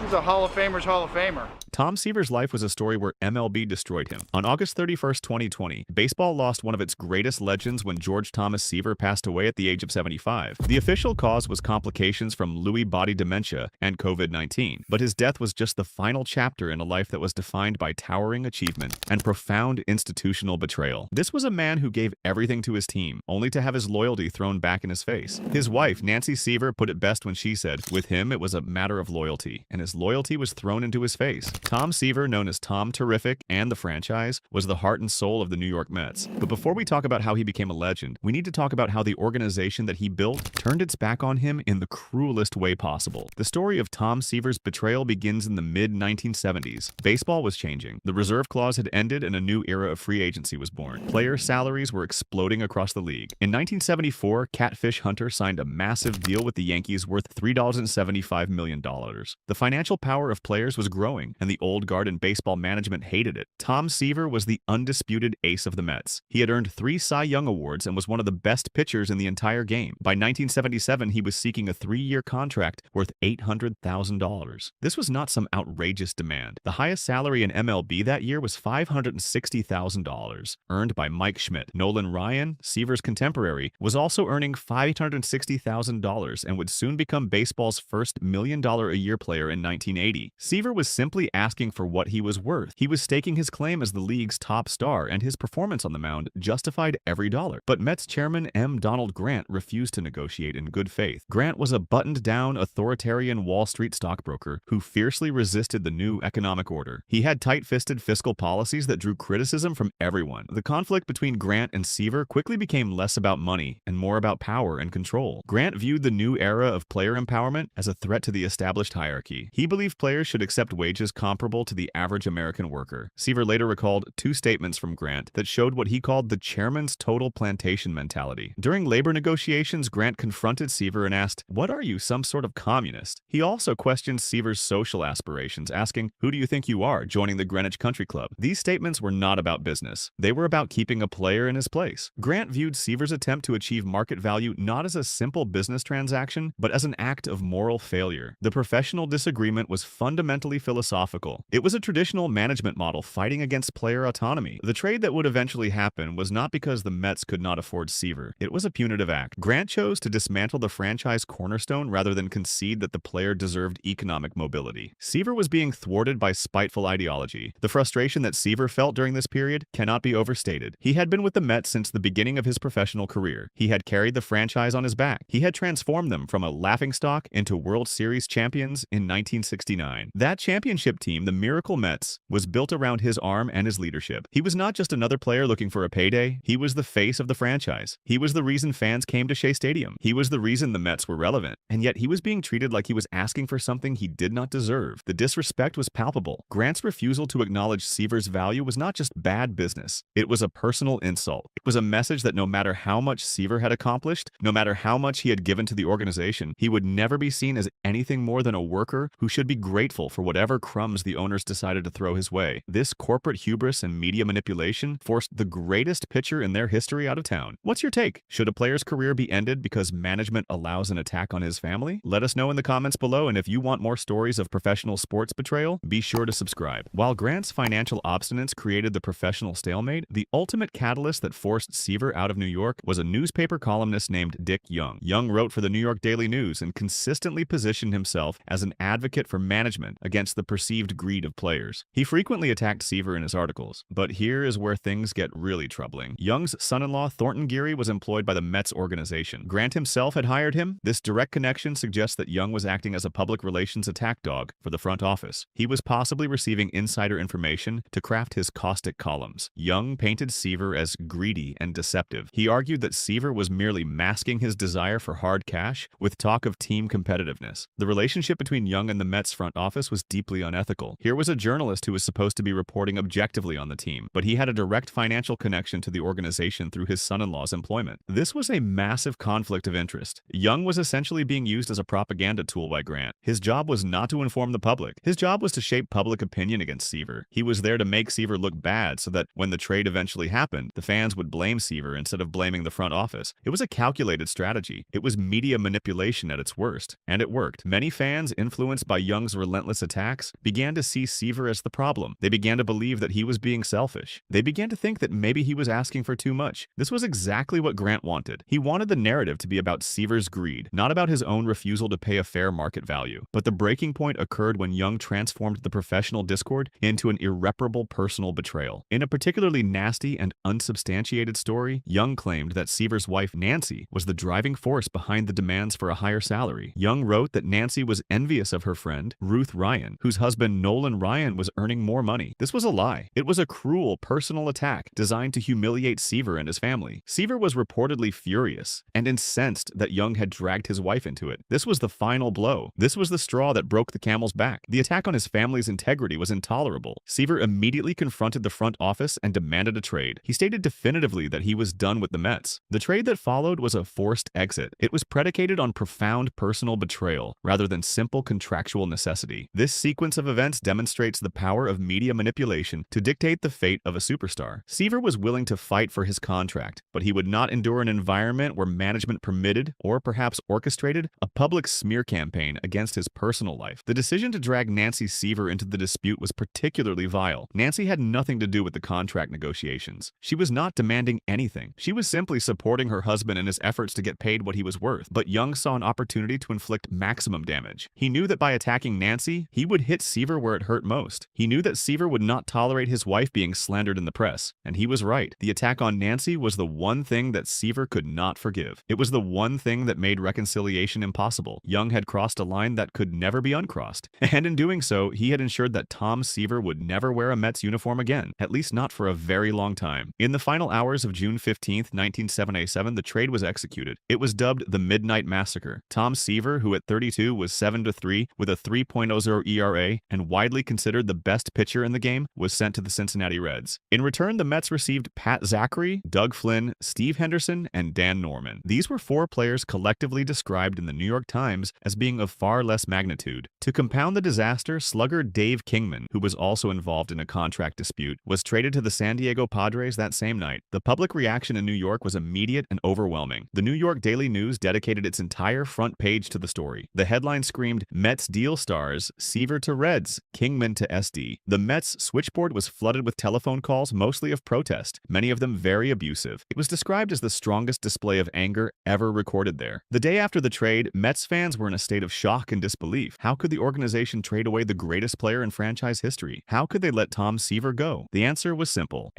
he's a Hall of Famer's Hall of Famer. Tom Seaver's life was a story where MLB destroyed him. On August 31st, 2020, baseball lost one of its greatest legends when George Thomas Seaver passed away at the age of 75. The official cause was complications from Lewy body dementia and COVID-19, but his death was just the final chapter in a life that was defined by towering achievement and profound institutional betrayal. This was a man who gave everything to his team, only to have his loyalty thrown back in his face. His wife, Nancy Seaver, put it best when she said, "With him, it was a matter of loyalty, and his loyalty was thrown into his face." Tom Seaver, known as Tom Terrific and the franchise, was the heart and soul of the New York Mets. But before we talk about how he became a legend, we need to talk about how the organization that he built turned its back on him in the cruelest way possible. The story of Tom Seaver's betrayal begins in the mid-1970s. Baseball was changing. The reserve clause had ended and a new era of free agency was born. Player salaries were exploding across the league. In 1974, Catfish Hunter signed a massive deal with the Yankees worth $3.75 million. The financial power of players was growing, and the old guard in baseball management hated it. Tom Seaver was the undisputed ace of the Mets. He had earned 3 Cy Young Awards and was one of the best pitchers in the entire game. By 1977, he was seeking a 3-year contract worth $800,000. This was not some outrageous demand. The highest salary in MLB that year was $560,000, earned by Mike Schmidt. Nolan Ryan, Seaver's contemporary, was also earning $560,000 and would soon become baseball's first $1 million a year player in 1980. Seaver was simply asking for what he was worth. He was staking his claim as the league's top star, and his performance on the mound justified every dollar. But Mets chairman M. Donald Grant refused to negotiate in good faith. Grant was a buttoned-down, authoritarian Wall Street stockbroker who fiercely resisted the new economic order. He had tight-fisted fiscal policies that drew criticism from everyone. The conflict between Grant and Seaver quickly became less about money and more about power and control. Grant viewed the new era of player empowerment as a threat to the established hierarchy. He believed players should accept wages comparable to the average American worker. Seaver later recalled 2 statements from Grant that showed what he called the chairman's total plantation mentality. During labor negotiations, Grant confronted Seaver and asked, "What are you, some sort of communist?" He also questioned Seaver's social aspirations, asking, "Who do you think you are, joining the Greenwich Country Club?" These statements were not about business. They were about keeping a player in his place. Grant viewed Seaver's attempt to achieve market value not as a simple business transaction, but as an act of moral failure. The professional disagreement was fundamentally philosophical. It was a traditional management model fighting against player autonomy. The trade that would eventually happen was not because the Mets could not afford Seaver. It was a punitive act. Grant chose to dismantle the franchise cornerstone rather than concede that the player deserved economic mobility. Seaver was being thwarted by spiteful ideology. The frustration that Seaver felt during this period cannot be overstated. He had been with the Mets since the beginning of his professional career. He had carried the franchise on his back. He had transformed them from a laughingstock into World Series champions in 1969. That championship team, the Miracle Mets, was built around his arm and his leadership. He was not just another player looking for a payday. He was the face of the franchise. He was the reason fans came to Shea Stadium. He was the reason the Mets were relevant. And yet he was being treated like he was asking for something he did not deserve. The disrespect was palpable. Grant's refusal to acknowledge Seaver's value was not just bad business. It was a personal insult. It was a message that no matter how much Seaver had accomplished, no matter how much he had given to the organization, he would never be seen as anything more than a worker who should be grateful for whatever crumbs names the owners decided to throw his way. This corporate hubris and media manipulation forced the greatest pitcher in their history out of town. What's your take? Should a player's career be ended because management allows an attack on his family? Let us know in the comments below, and if you want more stories of professional sports betrayal, be sure to subscribe. While Grant's financial obstinance created the professional stalemate, the ultimate catalyst that forced Seaver out of New York was a newspaper columnist named Dick Young. Young wrote for the New York Daily News and consistently positioned himself as an advocate for management against the perceived greed of players. He frequently attacked Seaver in his articles, but here is where things get really troubling. Young's son-in-law Thornton Geary was employed by the Mets organization. Grant himself had hired him. This direct connection suggests that Young was acting as a public relations attack dog for the front office. He was possibly receiving insider information to craft his caustic columns. Young painted Seaver as greedy and deceptive. He argued that Seaver was merely masking his desire for hard cash with talk of team competitiveness. The relationship between Young and the Mets front office was deeply unethical. Here was a journalist who was supposed to be reporting objectively on the team, but he had a direct financial connection to the organization through his son-in-law's employment. This was a massive conflict of interest. Young was essentially being used as a propaganda tool by Grant. His job was not to inform the public. His job was to shape public opinion against Seaver. He was there to make Seaver look bad so that when the trade eventually happened, the fans would blame Seaver instead of blaming the front office. It was a calculated strategy. It was media manipulation at its worst, and it worked. Many fans, influenced by Young's relentless attacks, began to see Seaver as the problem. They began to believe that he was being selfish. They began to think that maybe he was asking for too much. This was exactly what Grant wanted. He wanted the narrative to be about Seaver's greed, not about his own refusal to pay a fair market value. But the breaking point occurred when Young transformed the professional discord into an irreparable personal betrayal. In a particularly nasty and unsubstantiated story, Young claimed that Seaver's wife Nancy was the driving force behind the demands for a higher salary. Young wrote that Nancy was envious of her friend, Ruth Ryan, whose husband Nolan Ryan was earning more money. This was a lie. It was a cruel personal attack designed to humiliate Seaver and his family. Seaver was reportedly furious and incensed that Young had dragged his wife into it. This was the final blow. This was the straw that broke the camel's back. The attack on his family's integrity was intolerable. Seaver immediately confronted the front office and demanded a trade. He stated definitively that he was done with the Mets. The trade that followed was a forced exit. It was predicated on profound personal betrayal rather than simple contractual necessity. This sequence of events demonstrates the power of media manipulation to dictate the fate of a superstar. Seaver was willing to fight for his contract, but he would not endure an environment where management permitted, or perhaps orchestrated, a public smear campaign against his personal life. The decision to drag Nancy Seaver into the dispute was particularly vile. Nancy had nothing to do with the contract negotiations. She was not demanding anything. She was simply supporting her husband in his efforts to get paid what he was worth. But Young saw an opportunity to inflict maximum damage. He knew that by attacking Nancy, he would hit Seaver where it hurt most. He knew that Seaver would not tolerate his wife being slandered in the press. And he was right. The attack on Nancy was the one thing that Seaver could not forgive. It was the one thing that made reconciliation impossible. Young had crossed a line that could never be uncrossed. And in doing so, he had ensured that Tom Seaver would never wear a Mets uniform again, at least not for a very long time. In the final hours of June 15, 1977, the trade was executed. It was dubbed the Midnight Massacre. Tom Seaver, who at 32 was 7-3 with a 3.00 ERA and widely considered the best pitcher in the game, was sent to the Cincinnati Reds. In return, the Mets received Pat Zachary, Doug Flynn, Steve Henderson, and Dan Norman. These were four players collectively described in the New York Times as being of far less magnitude. To compound the disaster, slugger Dave Kingman, who was also involved in a contract dispute, was traded to the San Diego Padres that same night. The public reaction in New York was immediate and overwhelming. The New York Daily News dedicated its entire front page to the story. The headline screamed, "Mets deal stars, Seaver to Reds, Kingman to SD." The Mets switchboard was flooded with telephone calls, mostly of protest, many of them very abusive. It was described as the strongest display of anger ever recorded there. The day after the trade, Mets fans were in a state of shock and disbelief. How could the organization trade away the greatest player in franchise history? How could they let Tom Seaver go? The answer was simple.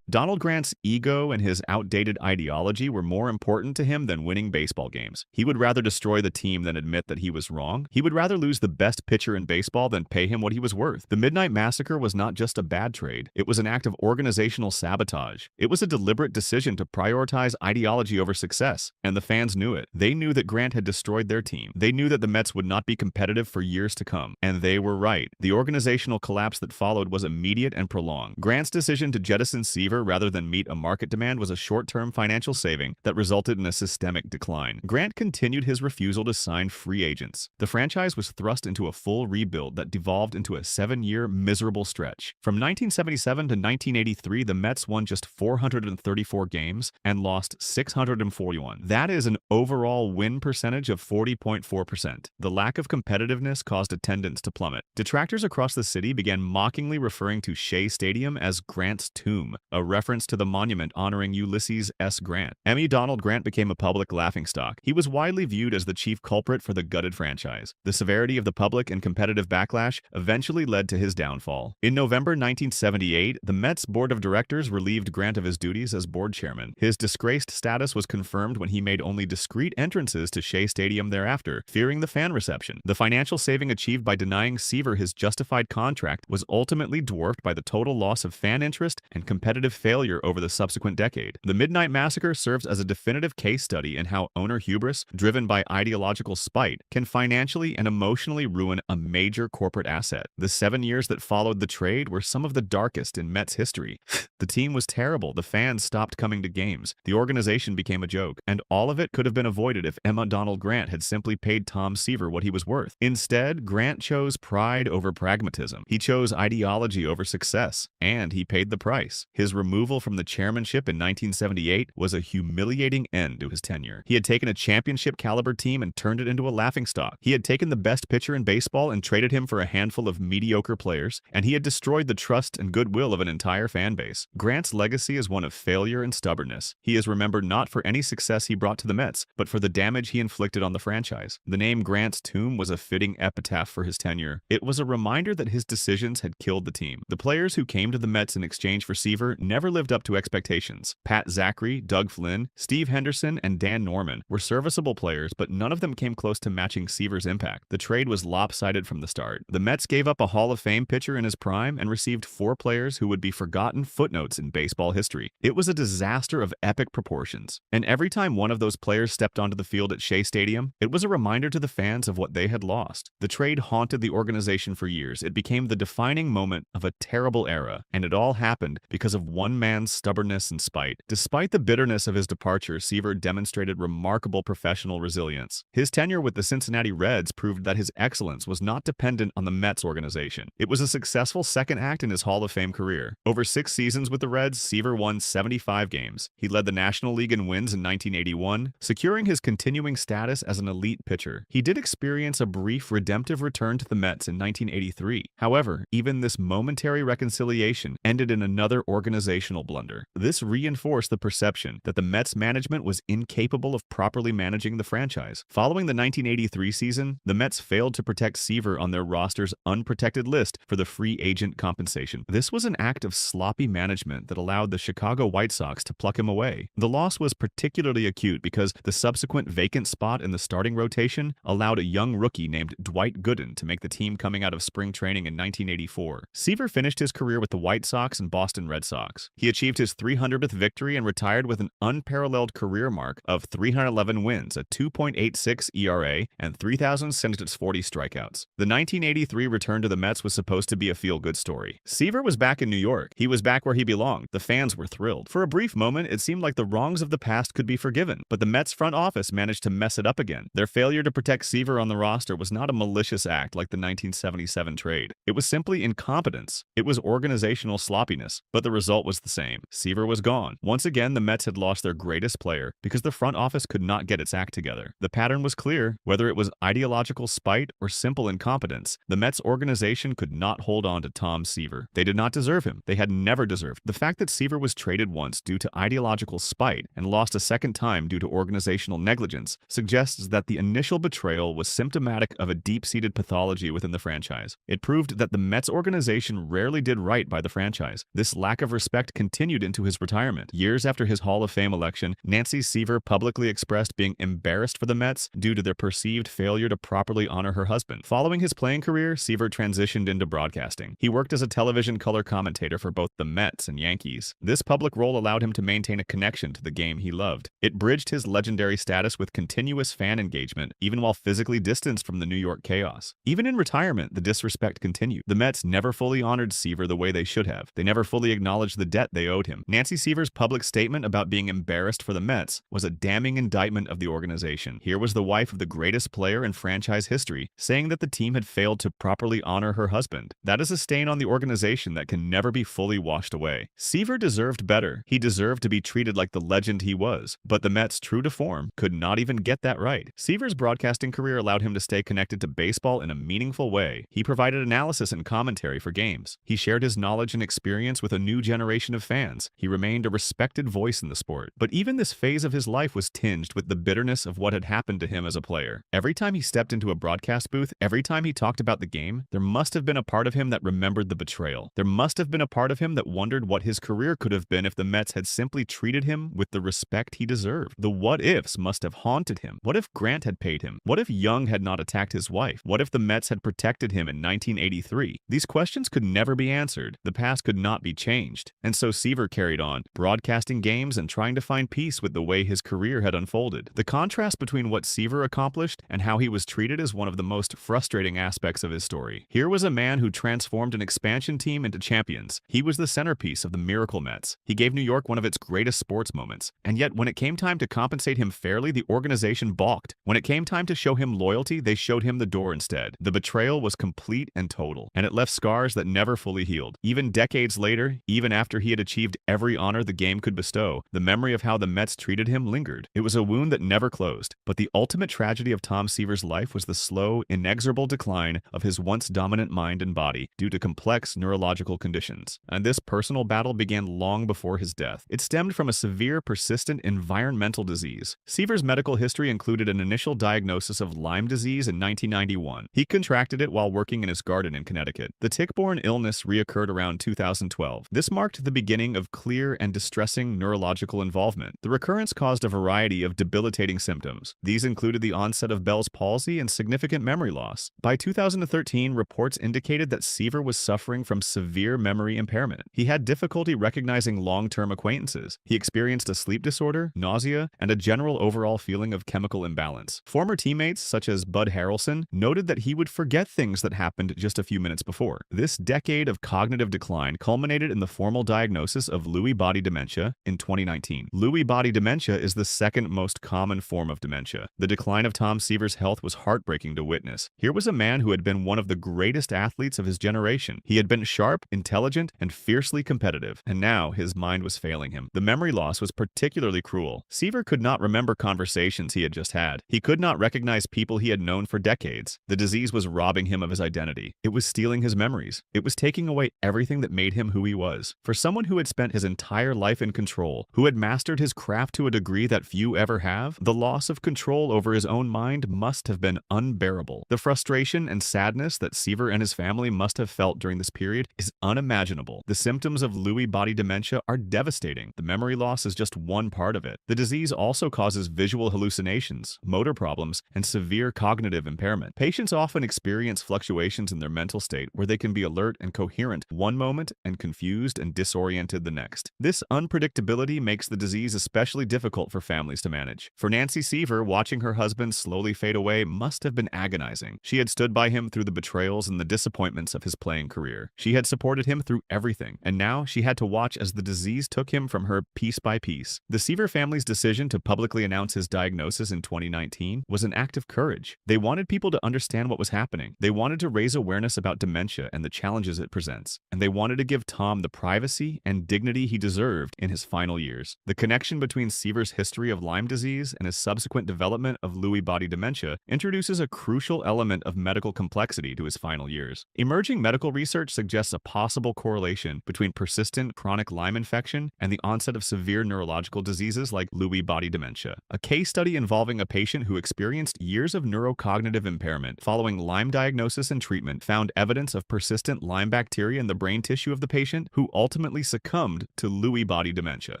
Donald Grant's ego and his outdated ideology were more important to him than winning baseball games. He would rather destroy the team than admit that he was wrong. He would rather lose the best pitcher in baseball than pay him what he was worth. The Midnight Massacre was not just a bad trade. It was an act of organizational sabotage. It was a deliberate decision to prioritize ideology over success, and the fans knew it. They knew that Grant had destroyed their team. They knew that the Mets would not be competitive for years to come, and they were right. The organizational collapse that followed was immediate and prolonged. Grant's decision to jettison Seaver rather than meet a market demand was a short-term financial saving that resulted in a systemic decline. Grant continued his refusal to sign free agents. The franchise was thrust into a full rebuild that devolved developed into a 7-year miserable stretch. From 1977 to 1983, the Mets won just 434 games and lost 641. That is an overall win percentage of 40.4%. The lack of competitiveness caused attendance to plummet. Detractors across the city began mockingly referring to Shea Stadium as Grant's tomb, a reference to the monument honoring Ulysses S. Grant. Emmy Donald Grant became a public laughingstock. He was widely viewed as the chief culprit for the gutted franchise. The severity of the public and competitive backlash eventually led to his downfall. In November 1978, the Mets board of directors relieved Grant of his duties as board chairman. His disgraced status was confirmed when he made only discreet entrances to Shea Stadium thereafter, fearing the fan reception. The financial saving achieved by denying Seaver his justified contract was ultimately dwarfed by the total loss of fan interest and competitive failure over the subsequent decade. The Midnight Massacre serves as a definitive case study in how owner hubris, driven by ideological spite, can financially and emotionally ruin a major corporate asset. The 7 years that followed the trade were some of the darkest in Mets history. The team was terrible, the fans stopped coming to games, the organization became a joke, and all of it could have been avoided if Emma Donald Grant had simply paid Tom Seaver what he was worth. Instead, Grant chose pride over pragmatism. He chose ideology over success, and he paid the price. His removal from the chairmanship in 1978 was a humiliating end to his tenure. He had taken a championship-caliber team and turned it into a laughingstock. He had taken the best pitcher in baseball and traded him for a handful of mediocre players, and he had destroyed the trust and goodwill of an entire fan base. Grant's legacy is one of failure and stubbornness. He is remembered not for any success he brought to the Mets, but for the damage he inflicted on the franchise. The name Grant's tomb was a fitting epitaph for his tenure. It was a reminder that his decisions had killed the team. The players who came to the Mets in exchange for Seaver never lived up to expectations. Pat Zachary, Doug Flynn, Steve Henderson, and Dan Norman were serviceable players, but none of them came close to matching Seaver's impact. The trade was lopsided from the start. The Mets gave up a Hall of Fame pitcher in his prime and received 4 players who would be forgotten footnotes in baseball history. It was a disaster of epic proportions. And every time one of those players stepped onto the field at Shea Stadium, it was a reminder to the fans of what they had lost. The trade haunted the organization for years. It became the defining moment of a terrible era, and it all happened because of one man's stubbornness and spite. Despite the bitterness of his departure, Seaver demonstrated remarkable professional resilience. His tenure with the Cincinnati Reds proved that his excellence was not dependent on the Mets organization. It was a successful second act in his Hall of Fame career. Over 6 seasons with the Reds, Seaver won 75 games. He led the National League in wins in 1981, securing his continuing status as an elite pitcher. He did experience a brief redemptive return to the Mets in 1983. However, even this momentary reconciliation ended in another organizational blunder. This reinforced the perception that the Mets management was incapable of properly managing the franchise. Following the 1983 season, the Mets failed to protect Seaver on their roster's unprotected list for the free agent compensation. This was an act of sloppy management that allowed the Chicago White Sox to pluck him away. The loss was particularly acute because the subsequent vacant spot in the starting rotation allowed a young rookie named Dwight Gooden to make the team coming out of spring training in 1984. Seaver finished his career with the White Sox and Boston Red Sox. He achieved his 300th victory and retired with an unparalleled career mark of 311 wins, a 2.86 ERA, and 3,640 strikeouts. The 1983 return to the Mets was supposed to be a feel-good story. Seaver was back in New York. He was back where he belonged. The fans were thrilled. For a brief moment, it seemed like the wrongs of the past could be forgiven, but the Mets front office managed to mess it up again. Their failure to protect Seaver on the roster was not a malicious act like the 1977 trade. It was simply incompetence. It was organizational sloppiness, but the result was the same. Seaver was gone. Once again, the Mets had lost their greatest player because the front office could not get its act together. The pattern was clear. Whether it was ideological spite or simple incompetence, the Mets organization could not hold on to Tom Seaver. They did not deserve him. They had never deserved. The fact that Seaver was traded once due to ideological spite and lost a second time due to organizational negligence suggests that the initial betrayal was symptomatic of a deep-seated pathology within the franchise. It proved that the Mets organization rarely did right by the franchise. This lack of respect continued into his retirement. Years after his Hall of Fame election, Nancy Seaver publicly expressed being embarrassed for the Mets due to their perceived failure to properly honor her husband. Following his playing career, Seaver transitioned into broadcasting. He worked as a television color commentator for both the Mets and Yankees. This public role allowed him to maintain a connection to the game he loved. It bridged his legendary status with continuous fan engagement, even while physically distanced from the New York chaos. Even in retirement, the disrespect continued. The Mets never fully honored Seaver the way they should have. They never fully acknowledged the debt they owed him. Nancy Seaver's public statement about being embarrassed for the Mets was a damning indictment of the organization. Here was the wife of the greatest player in franchise history saying that the team had failed to properly properly honor her husband. That is a stain on the organization that can never be fully washed away. Seaver deserved better. He deserved to be treated like the legend he was, but the Mets, true to form, could not even get that right. Seaver's broadcasting career allowed him to stay connected to baseball in a meaningful way. He provided analysis and commentary for games. He shared his knowledge and experience with a new generation of fans. He remained a respected voice in the sport. But even this phase of his life was tinged with the bitterness of what had happened to him as a player. Every time he stepped into a broadcast booth, every time he talked about the game, there must have been a part of him that remembered the betrayal. There must have been a part of him that wondered what his career could have been if the Mets had simply treated him with the respect he deserved. The what-ifs must have haunted him. What if Grant had paid him? What if Young had not attacked his wife? What if the Mets had protected him in 1983? These questions could never be answered. The past could not be changed. And so Seaver carried on, broadcasting games and trying to find peace with the way his career had unfolded. The contrast between what Seaver accomplished and how he was treated is one of the most frustrating aspects of his story. Here was a man who transformed an expansion team into champions. He was the centerpiece of the Miracle Mets. He gave New York one of its greatest sports moments. And yet, when it came time to compensate him fairly, the organization balked. When it came time to show him loyalty, they showed him the door instead. The betrayal was complete and total, and it left scars that never fully healed. Even decades later, even after he had achieved every honor the game could bestow, the memory of how the Mets treated him lingered. It was a wound that never closed. But the ultimate tragedy of Tom Seaver's life was the slow, inexorable decline of his once dominant mind and body due to complex neurological conditions. And this personal battle began long before his death. It stemmed from a severe, persistent environmental disease. Seaver's medical history included an initial diagnosis of Lyme disease in 1991. He contracted it while working in his garden in Connecticut. The tick-borne illness reoccurred around 2012. This marked the beginning of clear and distressing neurological involvement. The recurrence caused a variety of debilitating symptoms. These included the onset of Bell's palsy and significant memory loss. By 2013, reports indicated that Seaver was suffering from severe memory impairment. He had difficulty recognizing long-term acquaintances. He experienced a sleep disorder, nausea, and a general overall feeling of chemical imbalance. Former teammates, such as Bud Harrelson, noted that he would forget things that happened just a few minutes before. This decade of cognitive decline culminated in the formal diagnosis of Lewy body dementia in 2019. Lewy body dementia is the second most common form of dementia. The decline of Tom Seaver's health was heartbreaking to witness. Here was a man who had been one of the greatest athletes of his generation. He had been sharp, intelligent, and fiercely competitive, and now his mind was failing him. The memory loss was particularly cruel. Seaver could not remember conversations he had just had. He could not recognize people he had known for decades. The disease was robbing him of his identity. It was stealing his memories. It was taking away everything that made him who he was. For someone who had spent his entire life in control, who had mastered his craft to a degree that few ever have, the loss of control over his own mind must have been unbearable. The frustration and sadness that Seaver and his family must have felt during this period is unimaginable. The symptoms of Lewy body dementia are devastating. The memory loss is just one part of it. The disease also causes visual hallucinations, motor problems, and severe cognitive impairment. Patients often experience fluctuations in their mental state where they can be alert and coherent one moment and confused and disoriented the next. This unpredictability makes the disease especially difficult for families to manage. For Nancy Seaver, watching her husband slowly fade away must have been agonizing. She had stood by him through the betrayals and the disappointments of his playing career. She had supported him through everything, and now she had to watch as the disease took him from her piece by piece. The Seaver family's decision to publicly announce his diagnosis in 2019 was an act of courage. They wanted people to understand what was happening. They wanted to raise awareness about dementia and the challenges it presents, and they wanted to give Tom the privacy and dignity he deserved in his final years. The connection between Seaver's history of Lyme disease and his subsequent development of Lewy body dementia introduces a crucial element of medical complexity to his final years. Emerging medical research suggests a possible correlation between persistent chronic Lyme infection and the onset of severe neurological diseases like Lewy body dementia. A case study involving a patient who experienced years of neurocognitive impairment following Lyme diagnosis and treatment found evidence of persistent Lyme bacteria in the brain tissue of the patient, who ultimately succumbed to Lewy body dementia.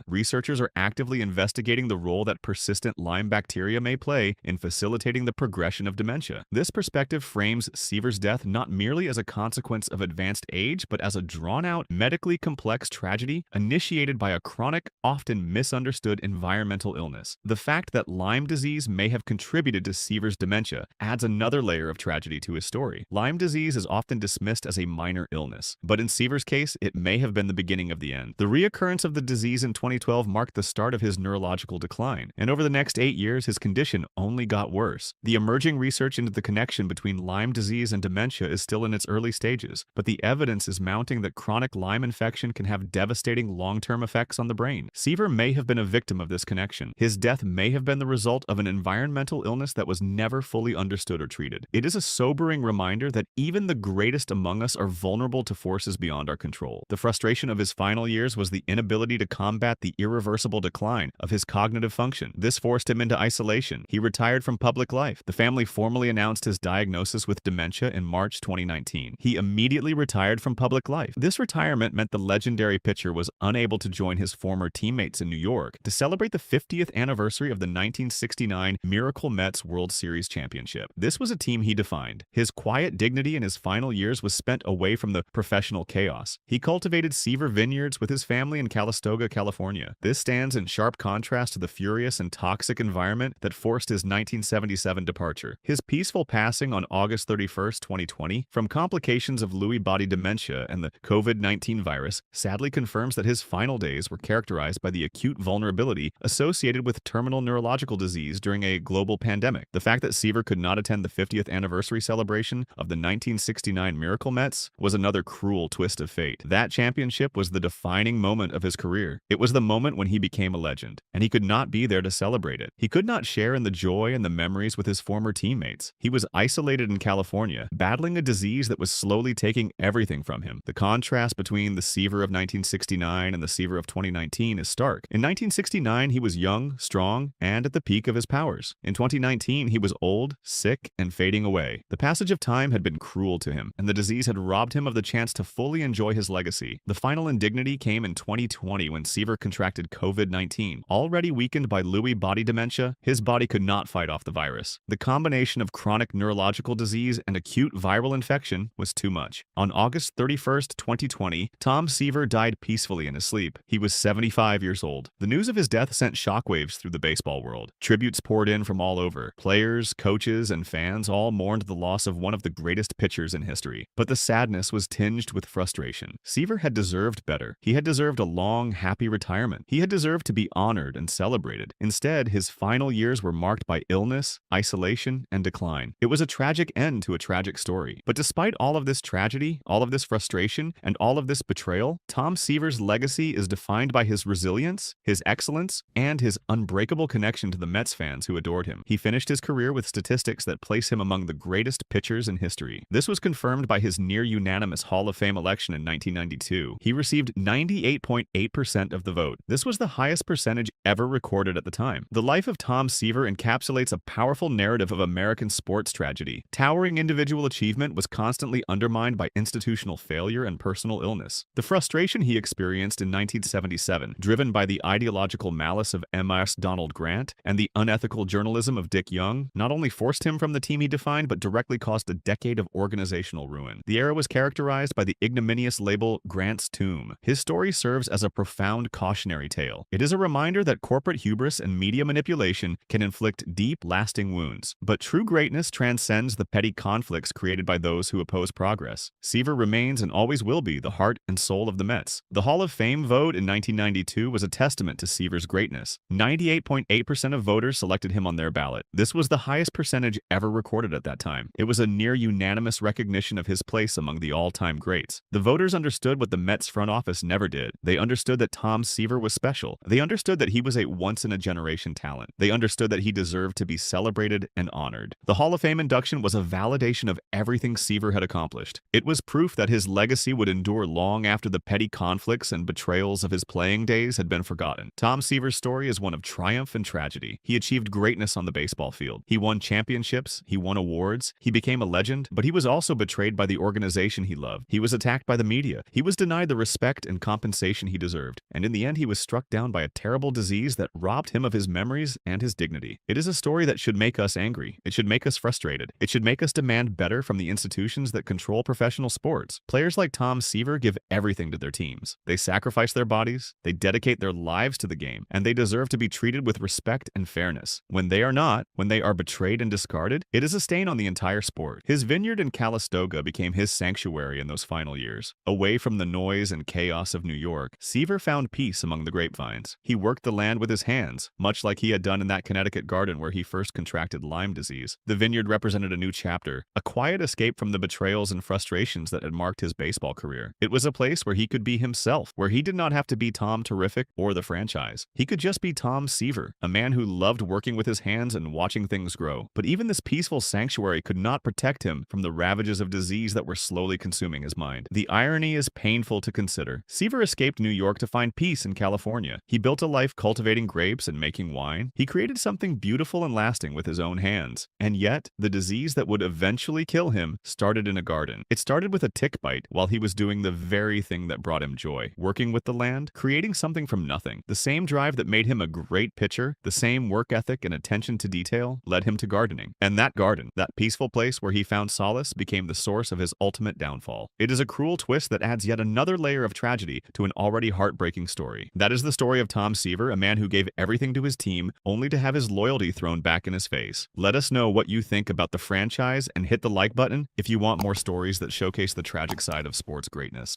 Researchers are actively investigating the role that persistent Lyme bacteria may play in facilitating the progression of dementia. This perspective frames Seaver's death not merely as a consequence of advanced age, but as a drawn-out, medically complex tragedy initiated by a chronic, often misunderstood environmental illness. The fact that Lyme disease may have contributed to Seaver's dementia adds another layer of tragedy to his story. Lyme disease is often dismissed as a minor illness, but in Seaver's case, it may have been the beginning of the end. The reoccurrence of the disease in 2012 marked the start of his neurological decline, and over the next 8 years, his condition only got worse. The emerging research into the connection between Lyme disease and dementia is still in its early stages, but the evidence is mounting that chronic Lyme infection can have devastating long-term effects on the brain. Seaver may have been a victim of this connection. His death may have been the result of an environmental illness that was never fully understood or treated. It is a sobering reminder that even the greatest among us are vulnerable to forces beyond our control. The frustration of his final years was the inability to combat the irreversible decline of his cognitive function. This forced him into isolation. He retired from public life. The family formally announced his diagnosis with dementia in March 2019. He immediately retired from public life. This retirement meant the legendary pitcher was unable to join his former teammates in New York to celebrate the 50th anniversary of the 1969 Miracle Mets World Series championship. This was a team he defined. His quiet dignity in his final years was spent away from the professional chaos. He cultivated Seaver vineyards with his family in Calistoga, California. This stands in sharp contrast to the furious and toxic environment that forced his 1977 departure. His peaceful passing on August 31, 2020, from complications of Lewy body dementia and the COVID-19 virus, sadly confirms that his final days were characterized by the acute vulnerability associated with terminal neurological disease during a global pandemic. The fact that Seaver could not attend the 50th anniversary celebration of the 1969 Miracle Mets was another cruel twist of fate. That championship was the defining moment of his career. It was the moment when he became a legend, and he could not be there to celebrate it. He could not share in the joy and the memories with his former teammates. He was isolated in California, battling a disease that was slowly taking everything from him. The contrast between the Seaver of 1969 and the Seaver of 2019 is stark. In 1969, he was young, strong, and at the peak of his powers. In 2019, he was old, sick, and fading away. The passage of time had been cruel to him, and the disease had robbed him of the chance to fully enjoy his legacy. The final indignity came in 2020 when Seaver contracted COVID-19. Already weakened by Lewy body dementia, his body could not fight off the virus. The combination of chronic neurological disease and acute viral infection was too much. On August 31, 2020, Tom Seaver died peacefully in his sleep. He was 75 years old. The news of his death sent shockwaves through the baseball world. Tributes poured in from all over. Players, coaches, and fans all mourned the loss of one of the greatest pitchers in history. But the sadness was tinged with frustration. Seaver had deserved better. He had deserved a long, happy retirement. He had deserved to be honored and celebrated. Instead, his final years were marked by illness, isolation, and decline. It was a tragic end to a tragic story. But despite all of this tragedy, all of this frustration, and all of this betrayal, Tom Seaver's legacy is defined by his resilience, his excellence, and his unbreakable connection to the Mets fans who adored him. He finished his career with statistics that place him among the greatest pitchers in history. This was confirmed by his near-unanimous Hall of Fame election in 1992. He received 98.8% of the vote. This was the highest percentage ever recorded at the time. The life of Tom Seaver encapsulates a powerful narrative of American sports tragedy. Towering individual achievement was constantly undermined by institutional failure and personal illness. The frustration he experienced in 1977, driven by the ideological malice of MS Donald Grant and the unethical journalism of Dick Young, not only forced him from the team he defined, but directly caused a decade of organizational ruin. The era was characterized by the ignominious label Grant's Tomb. His story serves as a profound cautionary tale. It is a reminder that corporate hubris and media manipulation can inflict deep, lasting wounds. But true greatness transcends the petty conflicts created by those who oppose progress. Seaver remains and always will be the heart and soul of the Mets. The Hall of Fame vote in 1992 was a testament to Seaver's greatness. 98.8% of voters selected him on their ballot. This was the highest percentage ever recorded at that time. It was a near-unanimous recognition of his place among the all-time greats. The voters understood what the Mets front office never did. They understood that Tom Seaver was special. They understood that he was a once-in-a-generation talent. They understood that he deserved to be celebrated and honored. The Hall of Fame induction was a validation of everything Seaver had accomplished. It was proof that his legacy would endure long after the petty conflicts and betrayals of his playing days had been forgotten. Tom Seaver's story is one of triumph and tragedy. He achieved greatness on the baseball field. He won championships, he won awards, he became a legend, but he was also betrayed by the organization he loved. He was attacked by the media. He was denied the respect and compensation he deserved. And in the end, he was struck down by a terrible disease that robbed him of his memories and his dignity. It is a story that should make us angry. It should make us frustrated. It should make us demand better from the institutions that control professional sports. Players like Tom Seaver give everything to their teams. They sacrifice their bodies, they dedicate their lives to the game, and they deserve to be treated with respect and fairness. When they are not, when they are betrayed and discarded, it is a stain on the entire sport. His vineyard in Calistoga became his sanctuary in those final years. Away from the noise and chaos of New York, Seaver found peace among the grapevines. He worked the land with his hands, much like he had done in that Connecticut garden where he first contracted Lyme disease. The vineyard represented a new chapter, a quiet escape from the betrayals and frustrations that had marked his baseball career. It was a place where he could be himself, where he did not have to be Tom Terrific or the franchise. He could just be Tom Seaver, a man who loved working with his hands and watching things grow. But even this peaceful sanctuary could not protect him from the ravages of disease that were slowly consuming his mind. The irony is painful to consider. Seaver escaped New York to find peace in California. He built a life cultivating grapes and making wine. He created something beautiful and lasting with his own hands. And yet, the disease that would eventually kill him started in a garden. It started with a tick bite while he was doing the very thing that brought him joy, working with the land, creating something from nothing. The same drive that made him a great pitcher, the same work ethic and attention to detail led him to gardening. And that garden, that peaceful place where he found solace, became the source of his ultimate downfall. It is a cruel twist that adds yet another layer of tragedy to an already heartbreaking story. That is the story of Tom Seaver, a man who gave everything to his team only to have his loyalty thrown back in his face. Let us know what you think about the franchise and hit the like button if you want more stories that showcase the tragic side of sports greatness.